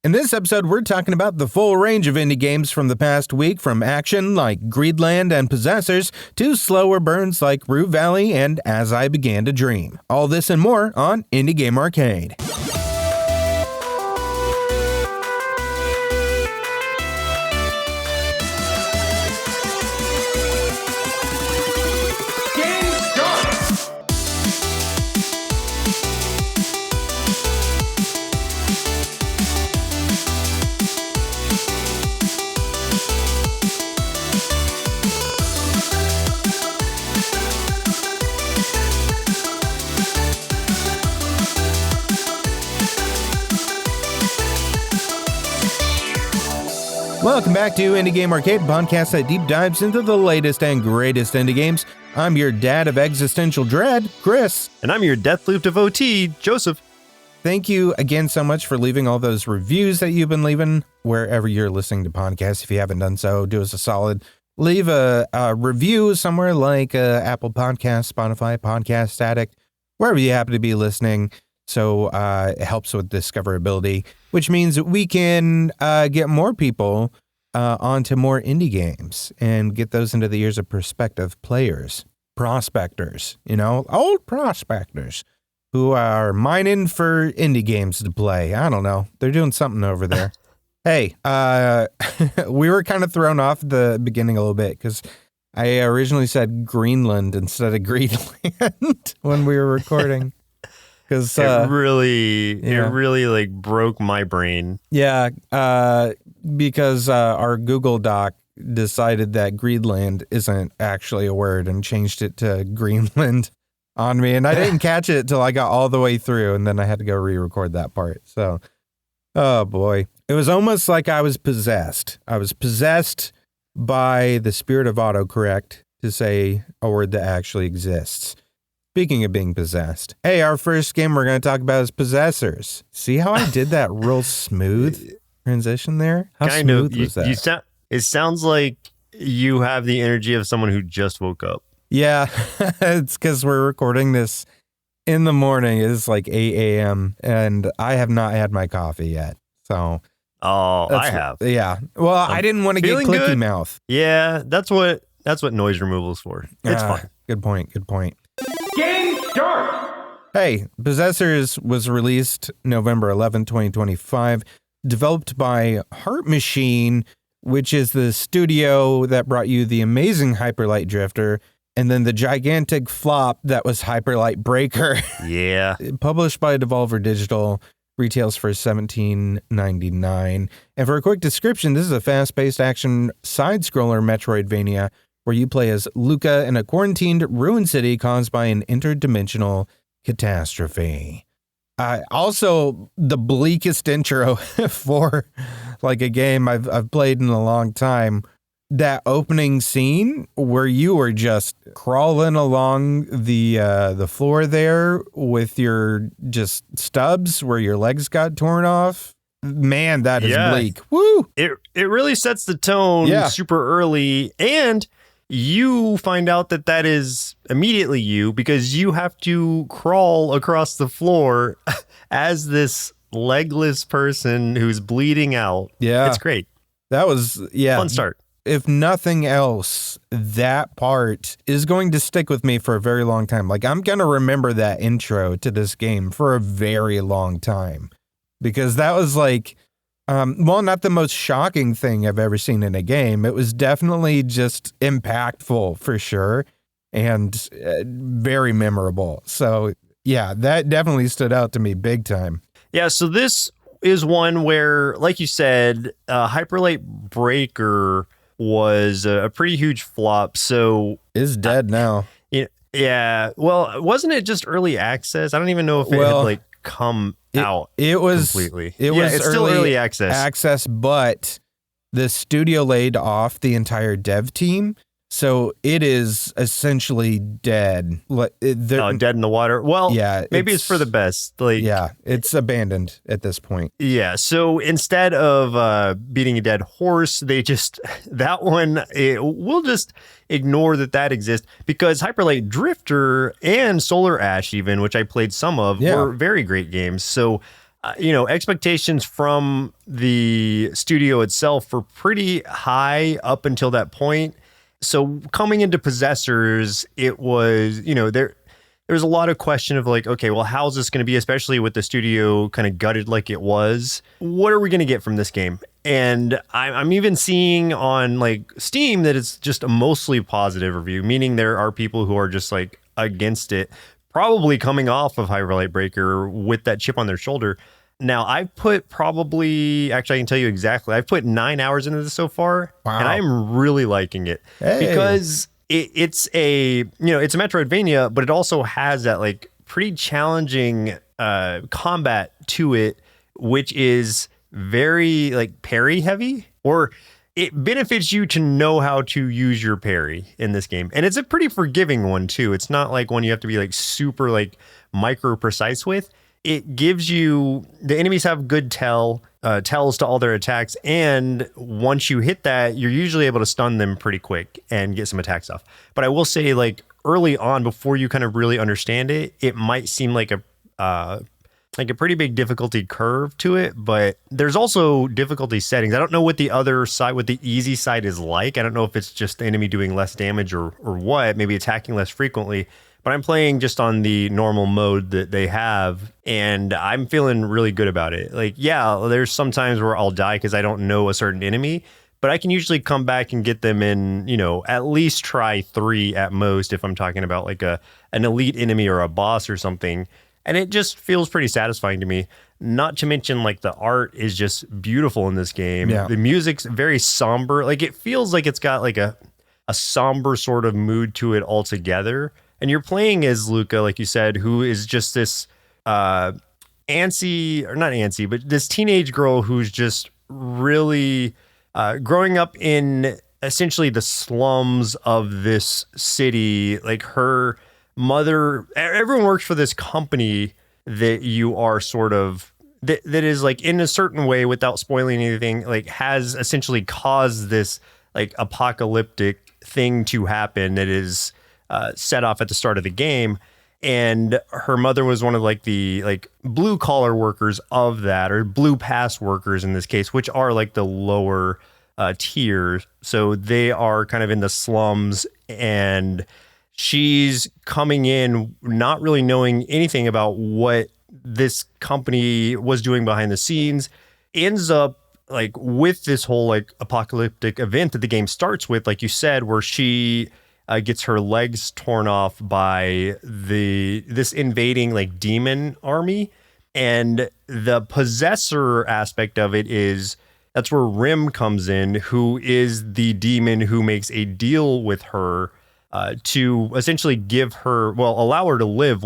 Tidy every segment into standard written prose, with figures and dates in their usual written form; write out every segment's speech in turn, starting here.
In this episode, we're talking about the full range of indie games from the past week, from action like Greedland and Possessors to slower burns like Rue Valley and As I Began to Dream. All this and more on Indie Game Arcade. Welcome back to Indie Game Arcade, a podcast that deep dives into the latest and greatest indie games. I'm your dad of existential dread, Chris. And I'm your Deathloop devotee, Joseph. Thank you again so much for leaving all those reviews that you've been leaving wherever you're listening to podcasts. If you haven't done so, do us a solid. Leave a review somewhere like Apple Podcasts, Spotify, Podcast Addict, wherever you happen to be listening. So it helps with discoverability, which means we can get more people onto more indie games and get those into the ears of prospective players, prospectors, old prospectors who are mining for indie games to play. I don't know. They're doing something over there. Hey, we were kind of thrown off at the beginning a little bit because I originally said Greenland instead of Greedland when we were recording. Because it really like broke my brain. Yeah, because our Google Doc decided that Greedland isn't actually a word and changed it to Greenland on me, and I didn't catch it till I got all the way through, and then I had to go re-record that part. So, oh boy, it was almost like I was possessed. I was possessed by the spirit of autocorrect to say a word that actually exists. Speaking of being possessed, hey, our first game we're going to talk about is Possessors. See how I did that real smooth transition there? How kind smooth of, was that? It sounds like you have the energy of someone who just woke up. Yeah, it's because we're recording this in the morning. It's like 8 a.m. and I have not had my coffee yet. So, I have. Yeah. Well, I didn't want to get clicky good. mouth. Yeah, that's what noise removal is for. It's fine. Good point. Game start! Hey, Possessors was released November 11, 2025, developed by Heart Machine, which is the studio that brought you the amazing Hyperlight Drifter, and then the gigantic flop that was Hyperlight Breaker. Yeah. Published by Devolver Digital, retails for $17.99. And for a quick description, this is a fast-paced action side-scroller Metroidvania where you play as Luca in a quarantined ruined city caused by an interdimensional catastrophe. Also, the bleakest intro for like a game I've played in a long time. That opening scene where you were just crawling along the floor there with your just stubs where your legs got torn off. Man, that is bleak. Woo! It really sets the tone super early, and you find out that is immediately you because you have to crawl across the floor as this legless person who's bleeding out. Yeah. It's great. That was, fun start. If nothing else, that part is going to stick with me for a very long time. Like, I'm going to remember that intro to this game for a very long time because that was like, not the most shocking thing I've ever seen in a game. It was definitely just impactful for sure and very memorable. So yeah, that definitely stood out to me big time. Yeah, so this is one where, like you said, Hyperlight Breaker was a pretty huge flop. So it's dead now. Yeah. Well, wasn't it just early access? I don't even know if it had come out. It was completely. It's still early access. But the studio laid off the entire dev team. So it is essentially dead. Dead in the water. Well, yeah, maybe it's for the best. It's abandoned at this point. Yeah. So instead of beating a dead horse, we'll just ignore that exists because Hyperlight Drifter and Solar Ash, even, which I played some of, were very great games. So expectations from the studio itself were pretty high up until that point. So coming into Possessors, it was, there was a lot of question of like, okay, well, how's this going to be, especially with the studio kind of gutted like it was? What are we going to get from this game? And I'm even seeing on like Steam that it's just a mostly positive review, meaning there are people who are just like against it, probably coming off of Hyperlight Breaker with that chip on their shoulder. Now, I've put actually, I can tell you exactly, I've put 9 hours into this so far, and I'm really liking it because it's a Metroidvania, but it also has that like pretty challenging combat to it, which is very like parry heavy, or it benefits you to know how to use your parry in this game. And it's a pretty forgiving one too. It's not like one you have to be like super like micro precise with. It gives you, the enemies have good tells to all their attacks. And once you hit that, you're usually able to stun them pretty quick and get some attacks off. But I will say, like early on, before you kind of really understand it, it might seem like a pretty big difficulty curve to it, but there's also difficulty settings. I don't know what the other side, what the easy side is like. I don't know if it's just the enemy doing less damage or what, maybe attacking less frequently. But I'm playing just on the normal mode that they have, and I'm feeling really good about it. Like, yeah, there's some times where I'll die because I don't know a certain enemy, but I can usually come back and get them in, at least try 3 at most if I'm talking about like an elite enemy or a boss or something. And it just feels pretty satisfying to me. Not to mention, like, the art is just beautiful in this game. Yeah. The music's very somber. Like, it feels like it's got like a somber sort of mood to it altogether. And you're playing as Luca, like you said, who is just this not antsy, but this teenage girl who's just really growing up in essentially the slums of this city. Like, her mother, everyone works for this company that you are sort of, that is like in a certain way, without spoiling anything, like has essentially caused this like apocalyptic thing to happen that is set off at the start of the game. And her mother was one of like the like blue collar workers of that, or blue pass workers in this case, which are like the lower tiers. So they are kind of in the slums, and she's coming in not really knowing anything about what this company was doing behind the scenes, ends up like with this whole like apocalyptic event that the game starts with, like you said, where she gets her legs torn off by this invading like demon army. And the Possessor aspect of it is, that's where Rim comes in, who is the demon who makes a deal with her to essentially give her, allow her to live,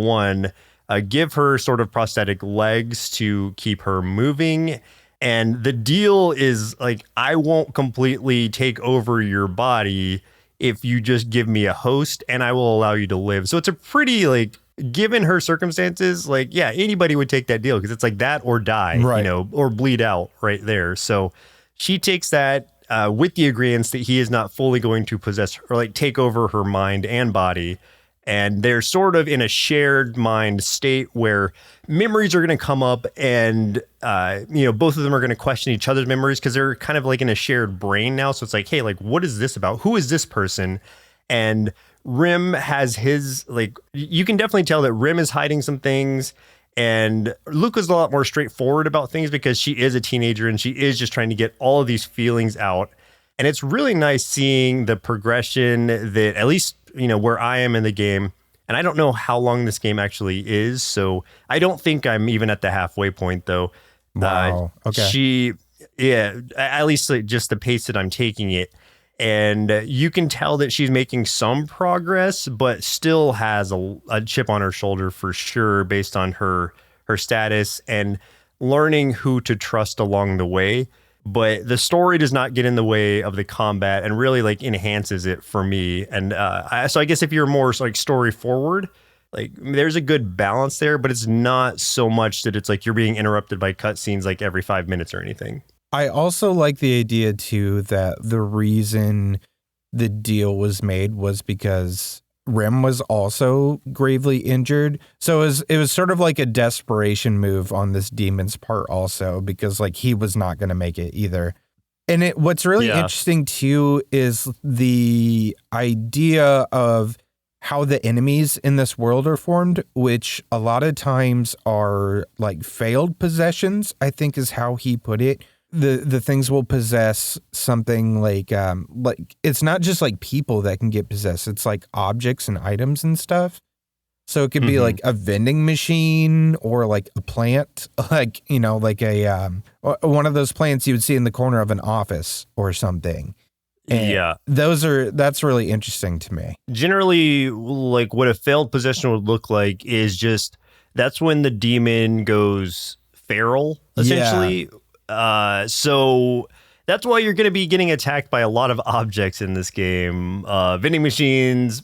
give her sort of prosthetic legs to keep her moving. And the deal is like, I won't completely take over your body if you just give me a host, and I will allow you to live. So it's a pretty, like, given her circumstances, like, yeah, anybody would take that deal, because it's like that or die, right, or bleed out right there. So she takes that with the agreement that he is not fully going to possess or like take over her mind and body. And they're sort of in a shared mind state where memories are going to come up, and, both of them are going to question each other's memories because they're kind of like in a shared brain now. So it's like, hey, like, what is this about? Who is this person? And Rim has his, like, you can definitely tell that Rim is hiding some things, and Luca's a lot more straightforward about things because she is a teenager and she is just trying to get all of these feelings out. And it's really nice seeing the progression that, at least, where I am in the game, and I don't know how long this game actually is, so I don't think I'm even at the halfway point, though. Wow. Okay. At least like just the pace that I'm taking it. And you can tell that she's making some progress, but still has a chip on her shoulder for sure, based on her status and learning who to trust along the way. But the story does not get in the way of the combat and really like enhances it for me. And so I guess if you're more like story forward, like there's a good balance there, but it's not so much that it's like you're being interrupted by cutscenes like every 5 minutes or anything. I also like the idea too that the reason the deal was made was because Rim was also gravely injured. So it was sort of like a desperation move on this demon's part also, because like he was not going to make it either. And what's really interesting too is the idea of how the enemies in this world are formed, which a lot of times are like failed possessions, I think is how he put it. The things will possess something like it's not just like people that can get possessed. It's like objects and items and stuff. So it could be like a vending machine or like a plant, like, you know, like a one of those plants you would see in the corner of an office or something. And that's really interesting to me. Generally, like what a failed possession would look like is just that's when the demon goes feral, essentially. So that's why you're going to be getting attacked by a lot of objects in this game. Vending machines,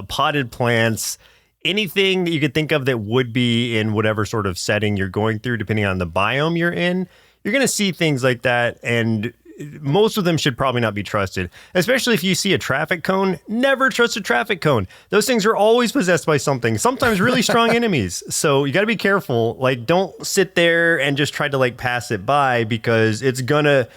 potted plants, anything that you could think of that would be in whatever sort of setting you're going through, depending on the biome you're in. You're going to see things like that, and most of them should probably not be trusted, especially if you see a traffic cone. Never trust a traffic cone. Those things are always possessed by something, sometimes really strong enemies. So you got to be careful. Like, don't sit there and just try to like pass it by, because it's gonna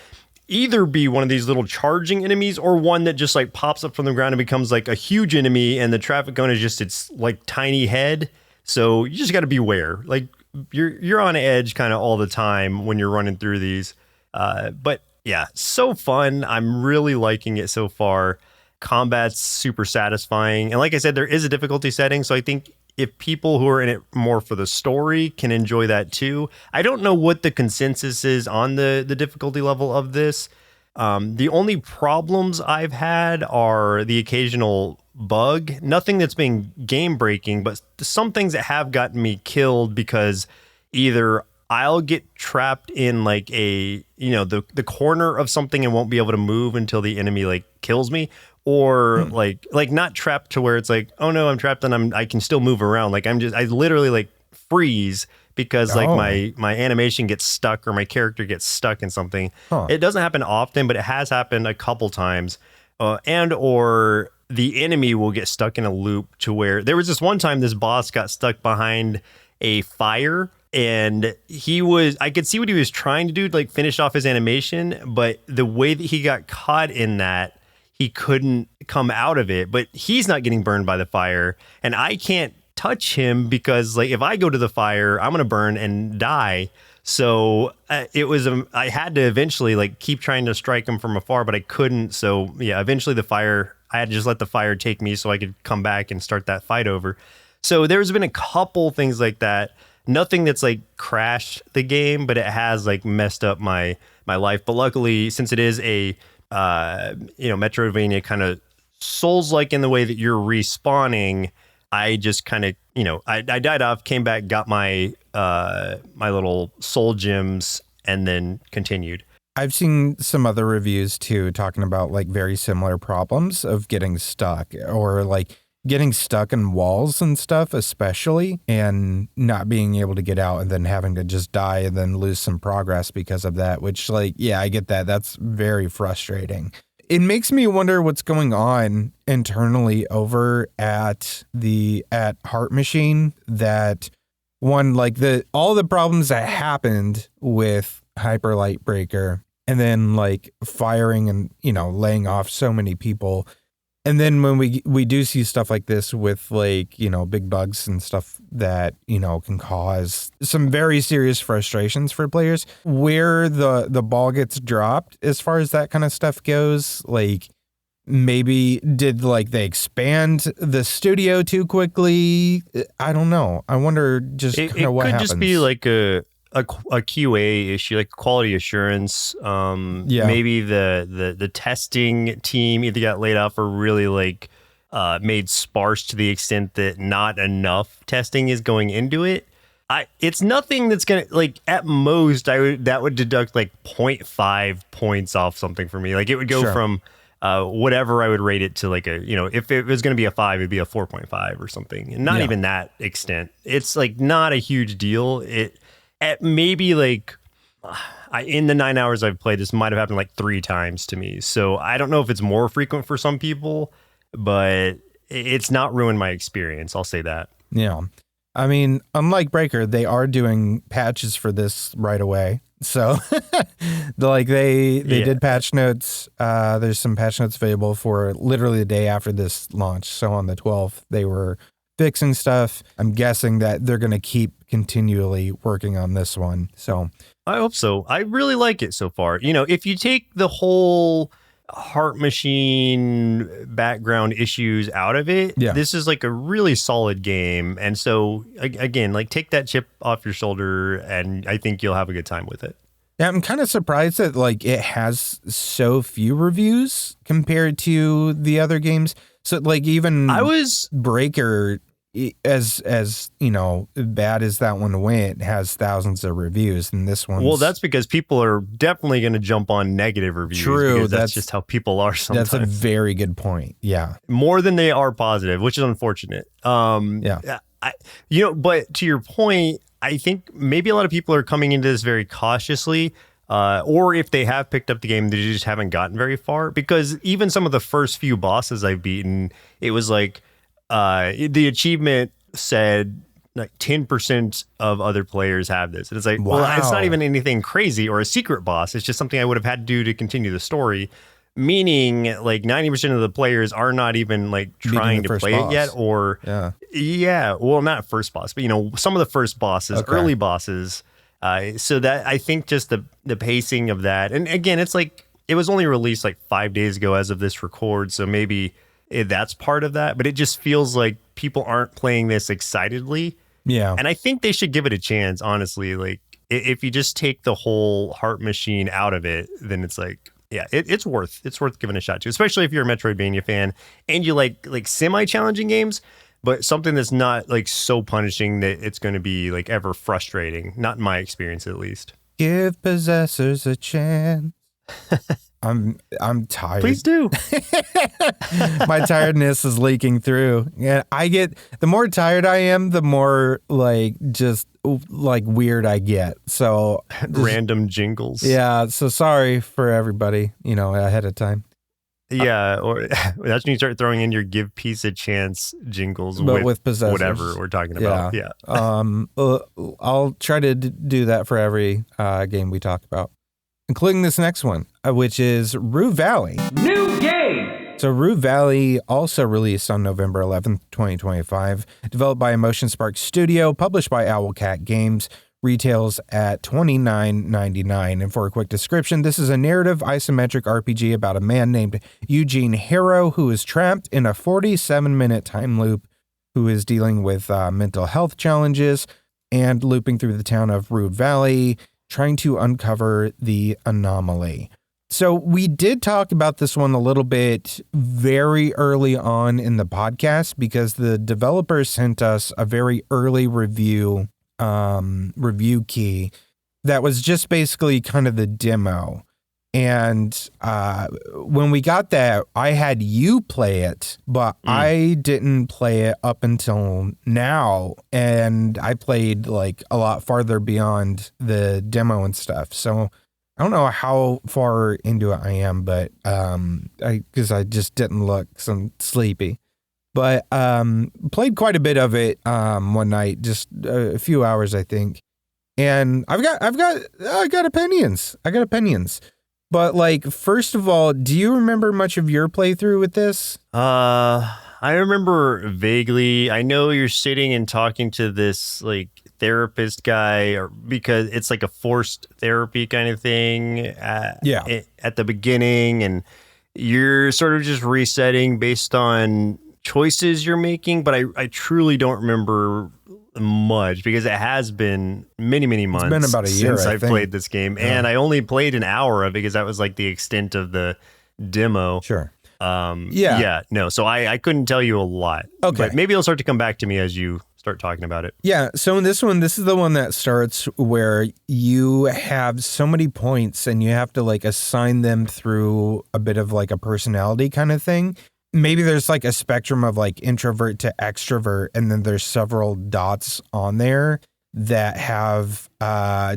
either be one of these little charging enemies or one that just like pops up from the ground and becomes like a huge enemy, and the traffic cone is just its like tiny head. So you just got to beware. Like you're on edge kind of all the time when you're running through these. But yeah, so fun. I'm really liking it so far. Combat's super satisfying. And like I said, there is a difficulty setting. So I think if people who are in it more for the story can enjoy that too. I don't know what the consensus is on the difficulty level of this. The only problems I've had are the occasional bug. Nothing that's been game breaking, but some things that have gotten me killed because either I'll get trapped in like the corner of something and won't be able to move until the enemy like kills me, or like not trapped to where it's like, oh no, I'm trapped and I can still move around. Like I literally like freeze because like my animation gets stuck or my character gets stuck in something. It doesn't happen often, but it has happened a couple times. Or the enemy will get stuck in a loop to where there was this one time this boss got stuck behind a fire. And I could see what he was trying to do to like finish off his animation, but the way that he got caught in that, he couldn't come out of it. But he's not getting burned by the fire, and I can't touch him because like if I go to the fire, I'm gonna burn and die. So I had to eventually like keep trying to strike him from afar, but I couldn't. So yeah, eventually I had to just let the fire take me so I could come back and start that fight over. So there's been a couple things like that. Nothing that's like crashed the game, but it has like messed up my life. But luckily, since it is a Metroidvania kind of Souls-like in the way that you're respawning, I just kind of I died off, came back, got my my little soul gems, and then continued. I've seen some other reviews too talking about like very similar problems of getting stuck, or like getting stuck in walls and stuff, especially, and not being able to get out and then having to just die and then lose some progress because of that, which like, yeah, I get that. That's very frustrating. It makes me wonder what's going on internally over at Heart Machine, that one, like all the problems that happened with Hyper Light Breaker and then like firing and, laying off so many people. And then when we do see stuff like this with like, big bugs and stuff that, can cause some very serious frustrations for players, where the ball gets dropped as far as that kind of stuff goes, like maybe did like they expand the studio too quickly? I don't know. I wonder just kind of what happens. It could just be like a QA issue, like quality assurance. Maybe the testing team either got laid off or really like made sparse to the extent that not enough testing is going into it. It's nothing that's gonna, like, at most that would deduct like 0.5 points off something for me. Like it would go from whatever I would rate it to like if it was going to be a 5, it'd be a 4.5 or something. And not even that extent. It's like not a huge deal. At maybe like in the 9 hours I've played, this might have happened like 3 times to me. So I don't know if it's more frequent for some people, but it's not ruined my experience. I'll say that. Yeah. I mean, unlike Breaker, they are doing patches for this right away. So like they did patch notes. There's some patch notes available for literally the day after this launch. So on the 12th, they were fixing stuff. I'm guessing that they're going to keep continually working on this one. So I hope so. I really like it so far. You know, if you take the whole heart machine background issues out of it, this is like a really solid game. And so again, like take that chip off your shoulder and I think you'll have a good time with it. Yeah, I'm kind of surprised that like it has so few reviews compared to the other games. So like even Breaker, as you know, bad as that one went, has thousands of reviews, and this one. Well, that's because people are definitely going to jump on negative reviews. True, that's just how people are sometimes. That's a very good point. Yeah, more than they are positive, which is unfortunate. But to your point, I think maybe a lot of people are coming into this very cautiously. Or if they have picked up the game, they just haven't gotten very far. Because even some of the first few bosses I've beaten, it was like the achievement said like 10% of other players have this. And it's like, well, it's not even anything crazy or a secret boss. It's just something I would have had to do to continue the story. Meaning like 90% of the players are not even like trying to play it yet. Or well, not first boss, but you know, some of the first bosses, early bosses. So that I think just the pacing of that, and again, it's like it was only released like 5 days ago as of this record, so maybe that's part of that. But it just feels like people aren't playing this excitedly. Yeah, and I think they should give it a chance. Honestly, like if you just take the whole heart machine out of it, then it's like it's worth giving a shot to, especially if you're a Metroidvania fan and you like semi-challenging games. But something that's not like so punishing that it's going to be like ever frustrating. Not in my experience, at least. Give Possessors a chance. I'm tired. Please do. My tiredness is leaking through. Yeah, the more tired I am, the more like just like weird I get. So random jingles. Yeah. So sorry for everybody, you know, ahead of time. Yeah, or that's when you start throwing in your "give peace a chance" jingles, but with Possessors. Whatever we're talking about. Yeah. I'll try to do that for every game we talk about, including this next one, which is Rue Valley. New game. So Rue Valley also released on November 11th, 2025, developed by Emotion Spark Studio, published by Owlcat Games. Retails at $29.99. And for a quick description, this is a narrative isometric RPG about a man named Eugene Harrow who is trapped in a 47-minute time loop, who is dealing with mental health challenges and looping through the town of Rue Valley, trying to uncover the anomaly. So we did talk about this one a little bit very early on in the podcast because the developer sent us a very early review key that was just basically kind of the demo. And when we got that, I had you play it, but I didn't play it up until now. And I played like a lot farther beyond the demo and stuff. So I don't know how far into it I am, but because I just didn't look, because I'm sleepy. But played quite a bit of it one night, just a few hours, I think. And I got opinions. But like, first of all, do you remember much of your playthrough with this? I remember vaguely. I know you're sitting and talking to this like therapist guy, or because it's like a forced therapy kind of thing. At the beginning, and you're sort of just resetting based on choices you're making, but I truly don't remember much because it has been many months. It's been about a year since I've played this game, and I only played an hour of it because that was like the extent of the demo. Sure. So I couldn't tell you a lot. Okay, but maybe it'll start to come back to me as you start talking about it. Yeah. So in this one, this is the one that starts where you have so many points and you have to like assign them through a bit of like a personality kind of thing. Maybe there's like a spectrum of like introvert to extrovert, and then there's several dots on there that have,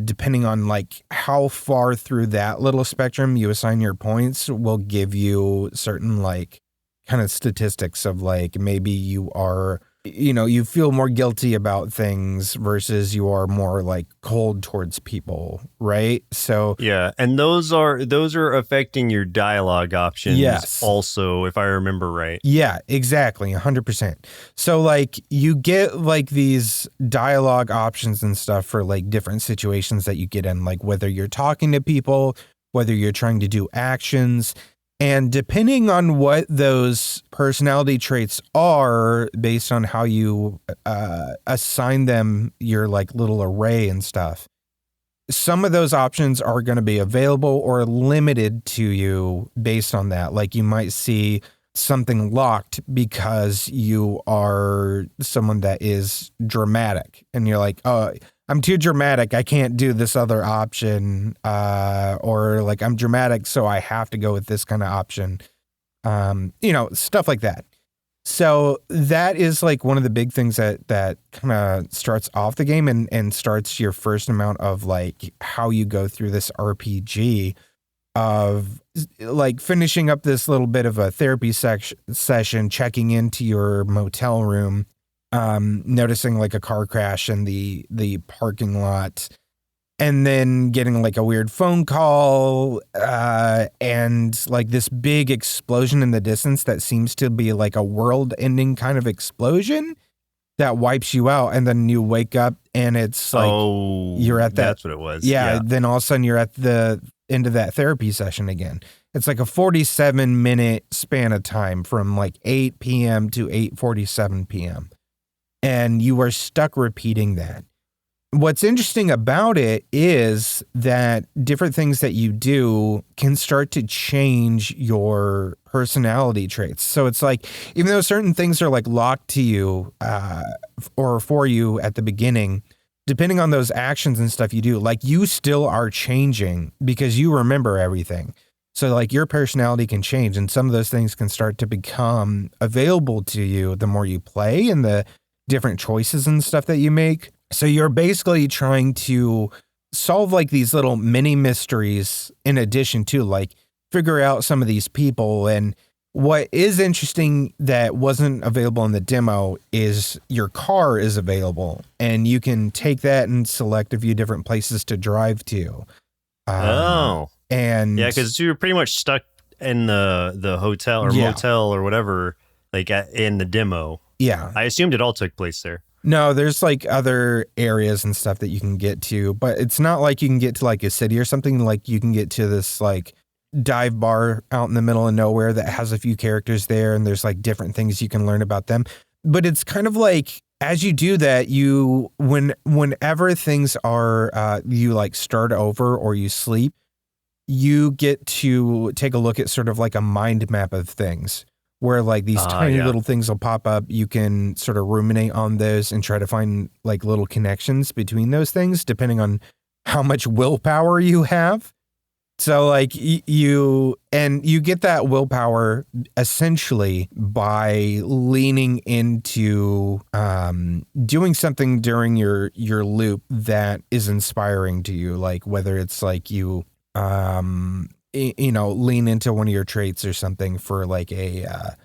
depending on like how far through that little spectrum you assign your points, will give you certain like kind of statistics of like maybe you are, you feel more guilty about things versus you are more like cold towards people, right? So yeah, and those are affecting your dialogue options. Yes. Also, if I remember right. Yeah, exactly, 100%. So like you get like these dialogue options and stuff for like different situations that you get in, like whether you're talking to people, whether you're trying to do actions. And depending on what those personality traits are, based on how you assign them your like little array and stuff, some of those options are going to be available or limited to you based on that. Like you might see something locked because you are someone that is dramatic and you're like, oh, I'm too dramatic. I can't do this other option. Or like I'm dramatic, so I have to go with this kind of option. Stuff like that. So that is like one of the big things that kind of starts off the game and starts your first amount of like how you go through this RPG of like finishing up this little bit of a therapy session, checking into your motel room, noticing like a car crash in the parking lot, and then getting like a weird phone call and like this big explosion in the distance that seems to be like a world-ending kind of explosion that wipes you out, and then you wake up and it's like you're at that. That's what it was. Yeah, then all of a sudden you're at the end of that therapy session again. It's like a 47-minute span of time from like 8 p.m. to 8:47 p.m. And you are stuck repeating that. What's interesting about it is that different things that you do can start to change your personality traits. So it's like, even though certain things are like locked to you or for you at the beginning, depending on those actions and stuff you do, like you still are changing because you remember everything. So like your personality can change, and some of those things can start to become available to you the more you play and the different choices and stuff that you make. So you're basically trying to solve like these little mini mysteries in addition to like figure out some of these people. And what is interesting that wasn't available in the demo is your car is available, and you can take that and select a few different places to drive to. And yeah, because you're pretty much stuck in the hotel or motel or whatever, like in the demo. Yeah, I assumed it all took place there. No, there's like other areas and stuff that you can get to, but it's not like you can get to like a city or something. Like you can get to this like dive bar out in the middle of nowhere that has a few characters there, and there's like different things you can learn about them. But it's kind of like, as you do that, whenever things are, you like start over or you sleep, you get to take a look at sort of like a mind map of things, where like these tiny little things will pop up. You can sort of ruminate on those and try to find like little connections between those things, depending on how much willpower you have. So like you get that willpower essentially by leaning into doing something during your loop that is inspiring to you, like whether it's like you lean into one of your traits or something for like a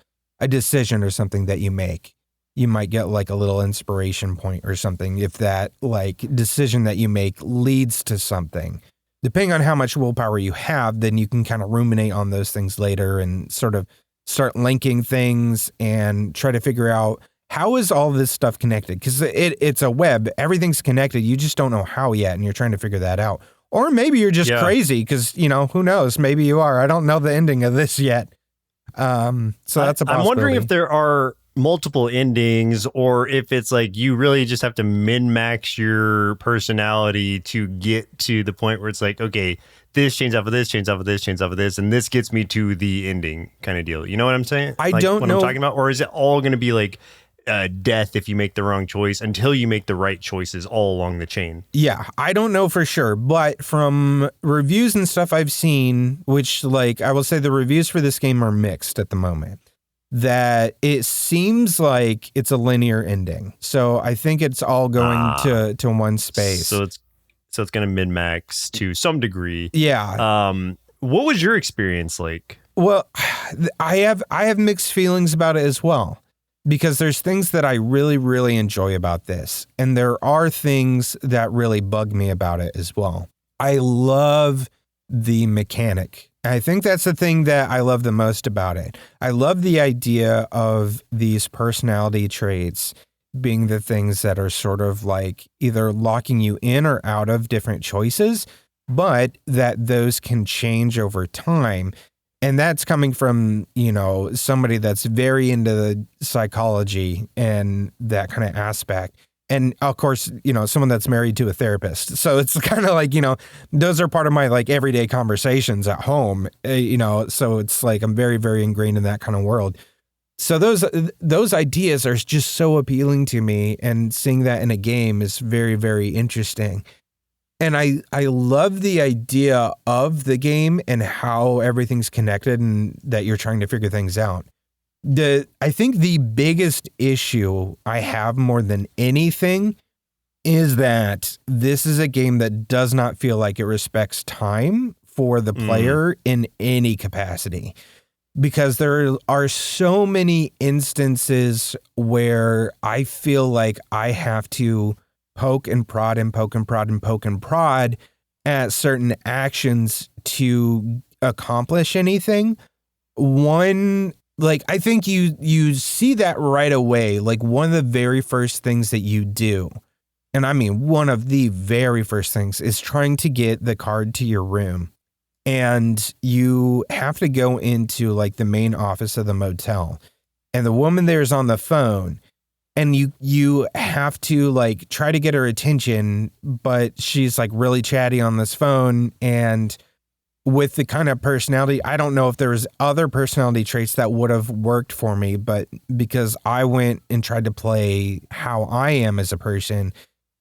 decision or something that you make. You might get like a little inspiration point or something if that like decision that you make leads to something. Depending on how much willpower you have, then you can kind of ruminate on those things later and sort of start linking things and try to figure out, how is all this stuff connected? Because it's a web. Everything's connected. You just don't know how yet, and you're trying to figure that out. Or maybe you're just crazy because, who knows? Maybe you are. I don't know the ending of this yet. So that's a possibility. I'm wondering if there are multiple endings, or if it's like you really just have to min-max your personality to get to the point where it's like, okay, this changes off of this, changes off of this, changes off of this, and this gets me to the ending kind of deal. You know what I'm saying? I don't know what I'm talking about. Or is it all going to be like death if you make the wrong choice until you make the right choices all along the chain? Yeah, I don't know for sure, but from reviews and stuff I've seen, which like I will say the reviews for this game are mixed at the moment, that it seems like it's a linear ending. So I think it's all going to one space. So it's going to min-max to some degree. Yeah. What was your experience like? Well, I have mixed feelings about it as well, because there's things that I really, really enjoy about this. And there are things that really bug me about it as well. I love the mechanic. I think that's the thing that I love the most about it. I love the idea of these personality traits being the things that are sort of like either locking you in or out of different choices, but that those can change over time. And that's coming from, somebody that's very into the psychology and that kind of aspect. And of course, someone that's married to a therapist. So it's kind of like, those are part of my like everyday conversations at home, so it's like I'm very, very ingrained in that kind of world. So those ideas are just so appealing to me, and seeing that in a game is very, very interesting. And I love the idea of the game and how everything's connected and that you're trying to figure things out. I think the biggest issue I have more than anything is that this is a game that does not feel like it respects time for the player in any capacity, because there are so many instances where I feel like I have to poke and prod and poke and prod and poke and prod at certain actions to accomplish anything. I think you see that right away. Like one of the very first things that you do, and I mean one of the very first things, is trying to get the card to your room. And you have to go into like the main office of the motel. And the woman there is on the phone. And you have to like try to get her attention, but she's like really chatty on this phone. And with the kind of personality, I don't know if there was other personality traits that would have worked for me, but because I went and tried to play how I am as a person,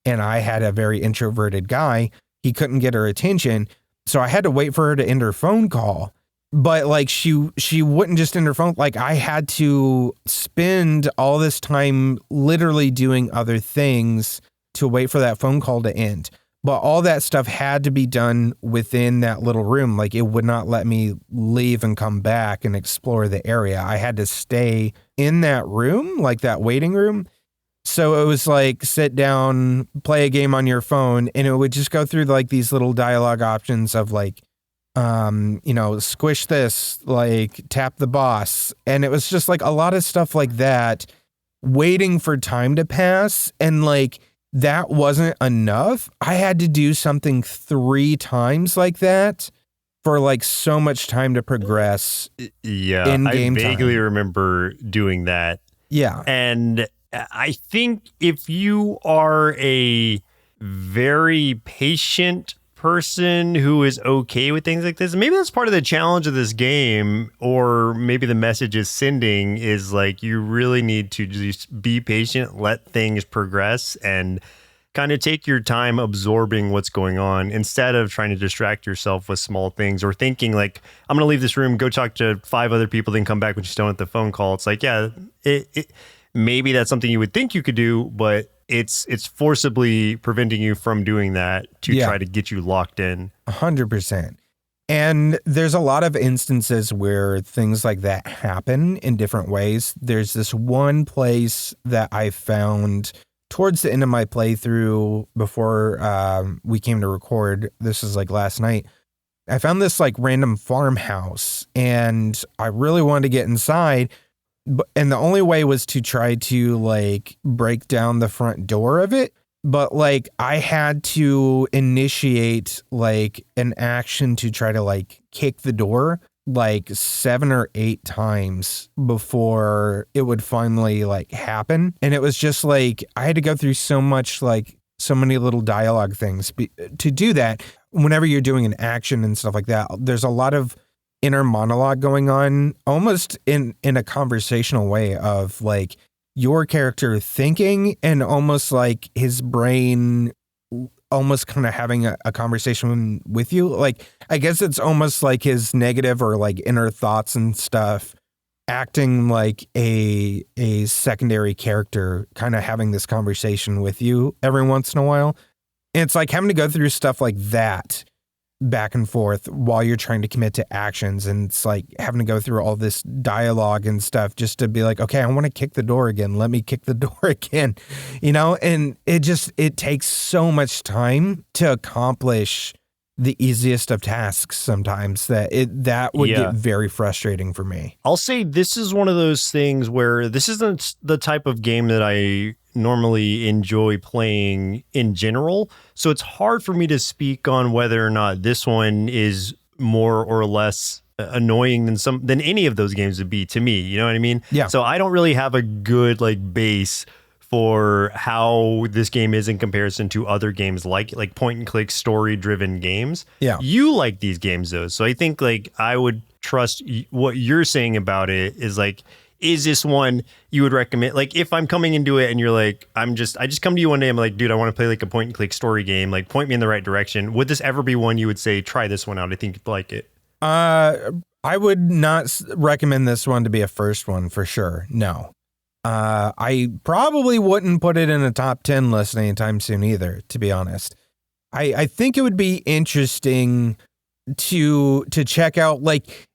and I had a very introverted guy, he couldn't get her attention. So I had to wait for her to end her phone call. But like she wouldn't just end her phone. Like I had to spend all this time literally doing other things to wait for that phone call to end. But all that stuff had to be done within that little room. Like it would not let me leave and come back and explore the area. I had to stay in that room, like that waiting room. So it was like sit down, play a game on your phone, and it would just go through like these little dialogue options of like, squish this, like tap the boss. And it was just like a lot of stuff like that, waiting for time to pass. And like, that wasn't enough. I had to do something 3 times like that for like so much time to progress. Yeah, in game I vaguely time. remember doing that. Yeah. And I think if you are a very patient person who is okay with things like this, maybe that's part of the challenge of this game, or maybe the message is sending is like you really need to just be patient, let things progress, and kind of take your time absorbing what's going on instead of trying to distract yourself with small things or thinking like, I'm going to leave this room, go talk to 5 other people, then come back when she's done with the phone call. It's like, yeah, it maybe that's something you would think you could do, but it's forcibly preventing you from doing that to try to get you locked in. 100%. And there's a lot of instances where things like that happen in different ways. There's this one place that I found towards the end of my playthrough before we came to record. This is like last night. I found this like random farmhouse, and I really wanted to get inside. And the only way was to try to like break down the front door of it. But like I had to initiate like an action to try to like kick the door like 7 or 8 times before it would finally like happen. And it was just like I had to go through so much, like so many little dialogue things to do that. Whenever you're doing an action and stuff like that, there's a lot of inner monologue going on, almost in a conversational way of like your character thinking and almost like his brain almost kind of having a conversation with you. Like, I guess it's almost like his negative or like inner thoughts and stuff acting like a secondary character, kind of having this conversation with you every once in a while. And it's like having to go through stuff like that back and forth while you're trying to commit to actions. And it's like having to go through all this dialogue and stuff just to be like, okay, I want to kick the door again. Let me kick the door again, and it takes so much time to accomplish the easiest of tasks sometimes that would get very frustrating for me. I'll say this is one of those things where this isn't the type of game that I normally enjoy playing in general. So it's hard for me to speak on whether or not this one is more or less annoying than any of those games would be to me. You know what I mean? Yeah. So I don't really have a good base for how this game is in comparison to other games like point and click story driven games. Yeah. You like these games though. So I think I would trust what you're saying about it is this one you would recommend? If I'm coming into it and you're like, I just come to you one day, I'm like, dude, I want to play a point and click story game, point me in the right direction. Would this ever be one you would say, try this one out? I think you'd like it. I would not recommend this one to be a first one for sure. No. I probably wouldn't put it in a top 10 list anytime soon either, to be honest. I think it would be interesting to check out,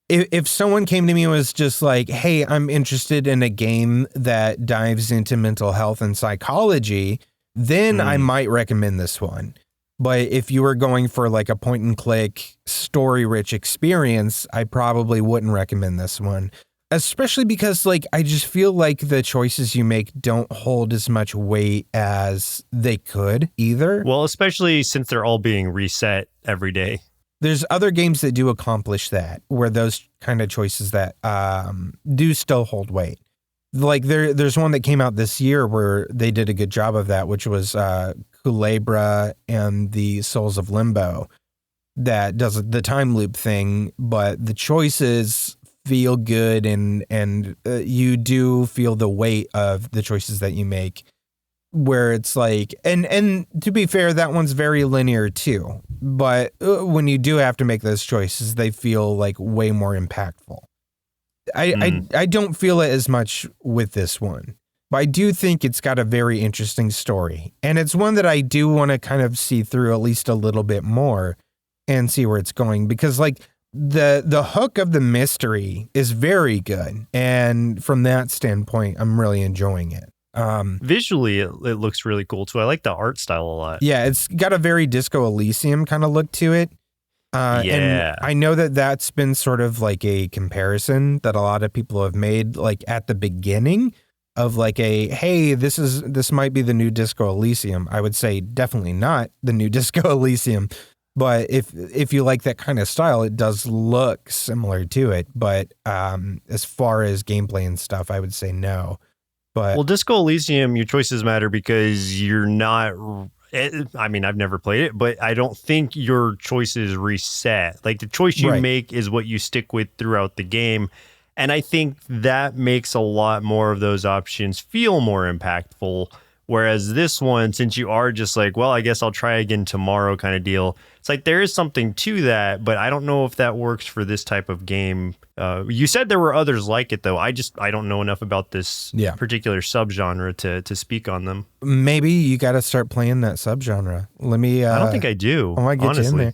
if someone came to me and was just like, hey, I'm interested in a game that dives into mental health and psychology, then I might recommend this one. But if you were going for a point and click story rich experience, I probably wouldn't recommend this one. Especially because I just feel like the choices you make don't hold as much weight as they could either. Well, especially since they're all being reset every day. There's other games that do accomplish that, where those kind of choices that do still hold weight. There's one that came out this year where they did a good job of that, which was Culebra and the Souls of Limbo, that does the time loop thing, but the choices feel good and you do feel the weight of the choices that you make, where it's and to be fair, that one's very linear too, but when you do have to make those choices, they feel way more impactful. I don't feel it as much with this one, but I do think it's got a very interesting story, and it's one that I do want to kind of see through at least a little bit more and see where it's going, because the hook of the mystery is very good, and from that standpoint, I'm really enjoying it. Visually, it looks really cool too. I like the art style a lot. Yeah, it's got a very Disco Elysium kind of look to it. And I know that that's been sort of a comparison that a lot of people have made, at the beginning of hey, this might be the new Disco Elysium. I would say definitely not the new Disco Elysium. But if you like that kind of style, it does look similar to it. But as far as gameplay and stuff, I would say no. But Disco Elysium, your choices matter because you're not. I mean, I've never played it, but I don't think your choices reset. The choice you make is what you stick with throughout the game. And I think that makes a lot more of those options feel more impactful. Whereas this one, since you are just well, I guess I'll try again tomorrow kind of deal. It's there is something to that, but I don't know if that works for this type of game. You said there were others like it, though. I don't know enough about this particular subgenre to speak on them. Maybe you got to start playing that subgenre. Let me. I don't think I do. I want to get you in there.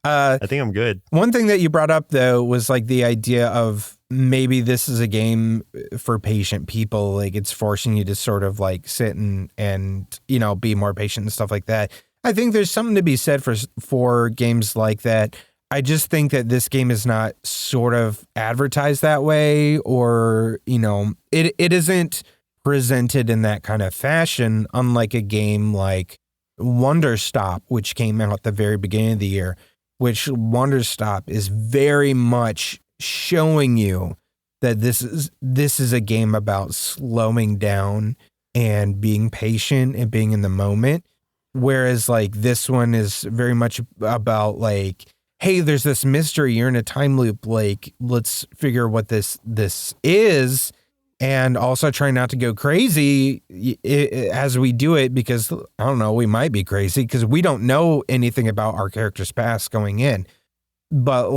I think I'm good. One thing that you brought up, though, was the idea of maybe this is a game for patient people. It's forcing you to sort of sit and be more patient and stuff like that. I think there's something to be said for games like that. I just think that this game is not sort of advertised that way, or, it isn't presented in that kind of fashion, unlike a game like Wonder Stop, which came out at the very beginning of the year, which Wonder Stop is very much showing you that this is a game about slowing down and being patient and being in the moment. Whereas this one is very much about hey, there's this mystery, you're in a time loop, let's figure what this is, and also try not to go crazy as we do it, because I don't know, we might be crazy because we don't know anything about our character's past going in. But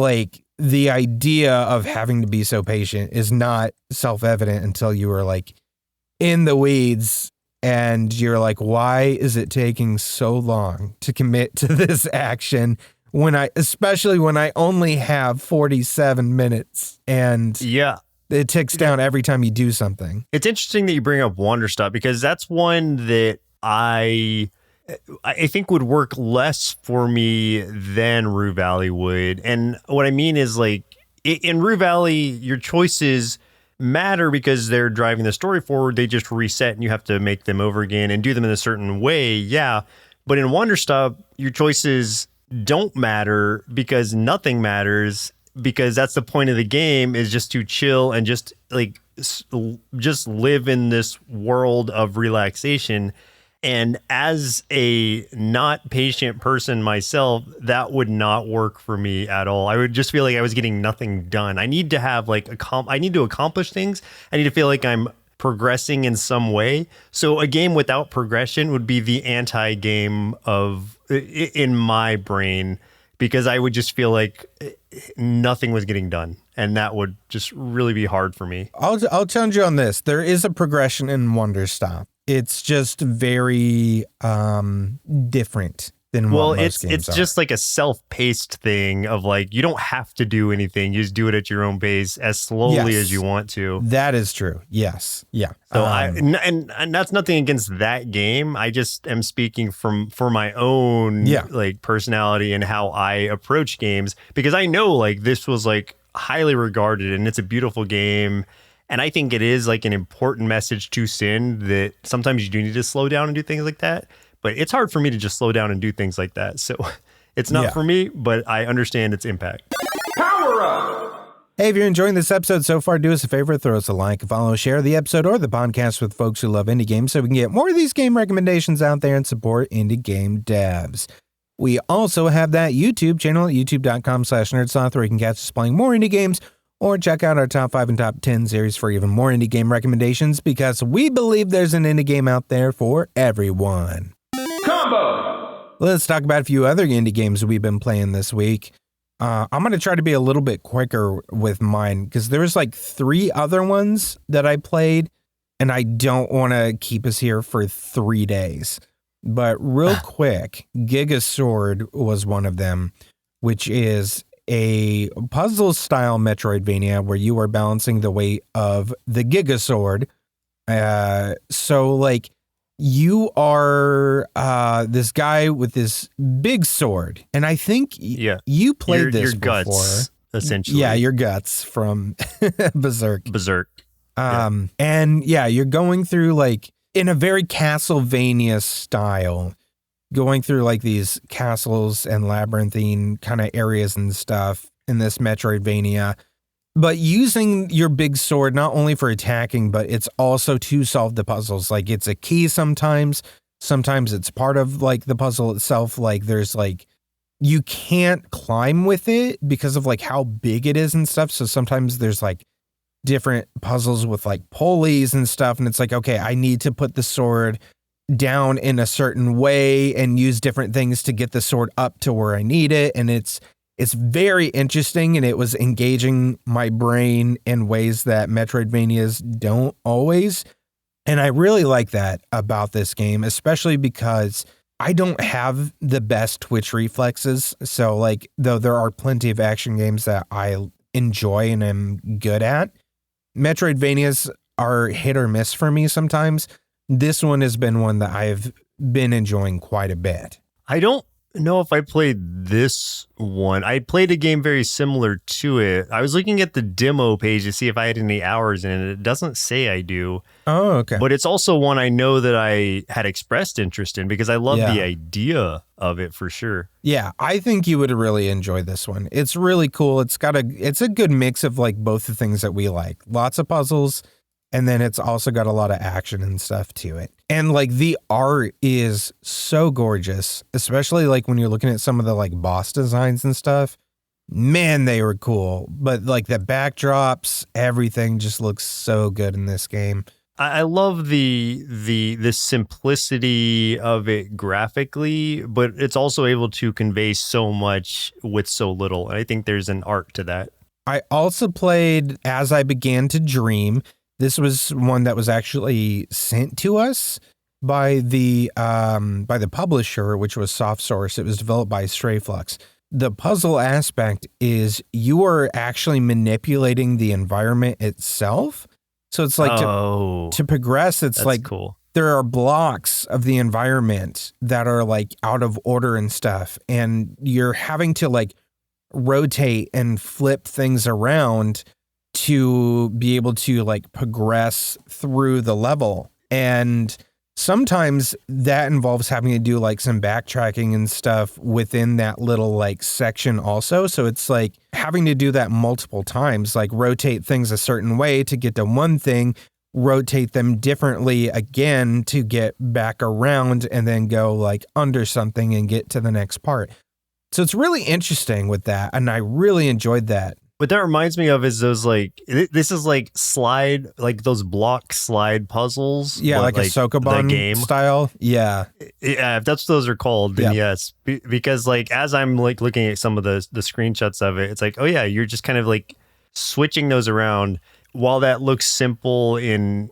the idea of having to be so patient is not self-evident until you are in the weeds and you're why is it taking so long to commit to this action especially when I only have 47 minutes and it ticks down every time you do something. It's interesting that you bring up Wanderstop because that's one that I think would work less for me than Rue Valley would. And what I mean is like in Rue Valley, your choices matter because they're driving the story forward. They just reset and you have to make them over again and do them in a certain way. Yeah. But in Wanderstop, your choices don't matter because nothing matters, because that's the point of the game, is just to chill and just live in this world of relaxation. And as a not patient person myself, that would not work for me at all. I would just feel like I was getting nothing done. I need to have like I need to accomplish things. I need to feel like I'm progressing in some way. So a game without progression would be the anti-game in my brain, because I would just feel like nothing was getting done. And that would just really be hard for me. I'll challenge you on this. There is a progression in Wanderstop. It's just very different than what most games it's just like a self-paced thing of like, you don't have to do anything. You just do it at your own pace as slowly as you want to. That is true. Yes. Yeah. So and that's nothing against that game. I just am speaking for my own like personality and how I approach games, because I know like this was like highly regarded and it's a beautiful game. And I think it is like an important message to send, that sometimes you do need to slow down and do things like that. But it's hard for me to just slow down and do things like that. So it's not for me, but I understand its impact. Power up! Hey, if you're enjoying this episode so far, do us a favor, throw us a like, follow, share the episode or the podcast with folks who love indie games so we can get more of these game recommendations out there and support indie game devs. We also have that YouTube channel at youtube.com/nerdsloth where you can catch us playing more indie games, or check out our top 5 and top 10 series for even more indie game recommendations, because we believe there's an indie game out there for everyone. Combo! Let's talk about a few other indie games we've been playing this week. I'm going to try to be a little bit quicker with mine, because there's like 3 other ones that I played, and I don't want to keep us here for 3 days. But real quick, Gigasword was one of them, which is a puzzle-style Metroidvania where you are balancing the weight of the Gigasword. So, like, you are this guy with this big sword, and I think you played this before. Guts, essentially. Yeah, your guts from Berserk. And yeah, you're going through, like, in a very Castlevania style, going through like these castles and labyrinthine kind of areas and stuff in this Metroidvania, but using your big sword not only for attacking, but it's also to solve the puzzles. Like, it's a key sometimes it's part of like the puzzle itself. Like, there's like, you can't climb with it because of like how big it is and stuff. So sometimes there's like different puzzles with like pulleys and stuff, and it's like, okay, I need to put the sword down in a certain way and use different things to get the sword up to where I need it. And it's very interesting, and it was engaging my brain in ways that Metroidvanias don't always. And I really like that about this game, especially because I don't have the best twitch reflexes. So like, though there are plenty of action games that I enjoy and am good at, Metroidvanias are hit or miss for me sometimes. This one has been one that I've been enjoying quite a bit. I don't know if I played this one. I played a game very similar to it. I was looking at the demo page to see if I had any hours in it. It doesn't say I do. Oh, okay. But it's also one I know that I had expressed interest in because I love the idea of it for sure. Yeah, I think you would really enjoy this one. It's really cool. It's a good mix of like both the things that we like. Lots of puzzles, and then it's also got a lot of action and stuff to it. And like the art is so gorgeous, especially like when you're looking at some of the like boss designs and stuff. Man, they were cool. But like the backdrops, everything just looks so good in this game. I love the simplicity of it graphically, but it's also able to convey so much with so little. And I think there's an art to that. I also played As I Began to Dream. This was one that was actually sent to us by the publisher, which was Soft Source. It was developed by Strayflux. The puzzle aspect is you are actually manipulating the environment itself. So it's like to progress, it's like cool. There are blocks of the environment that are like out of order and stuff. And you're having to like rotate and flip things around to be able to like progress through the level. And sometimes that involves having to do like some backtracking and stuff within that little like section also. So it's like having to do that multiple times, like rotate things a certain way to get to one thing, rotate them differently again to get back around and then go like under something and get to the next part. So it's really interesting with that. And I really enjoyed that. What that reminds me of is those like, this is like slide, like those block slide puzzles. Yeah, like a Sokoban game style. Yeah. Yeah, if that's what those are called, then yes. Because like, as I'm like looking at some of the screenshots of it, it's like, oh yeah, you're just kind of like switching those around. While that looks simple in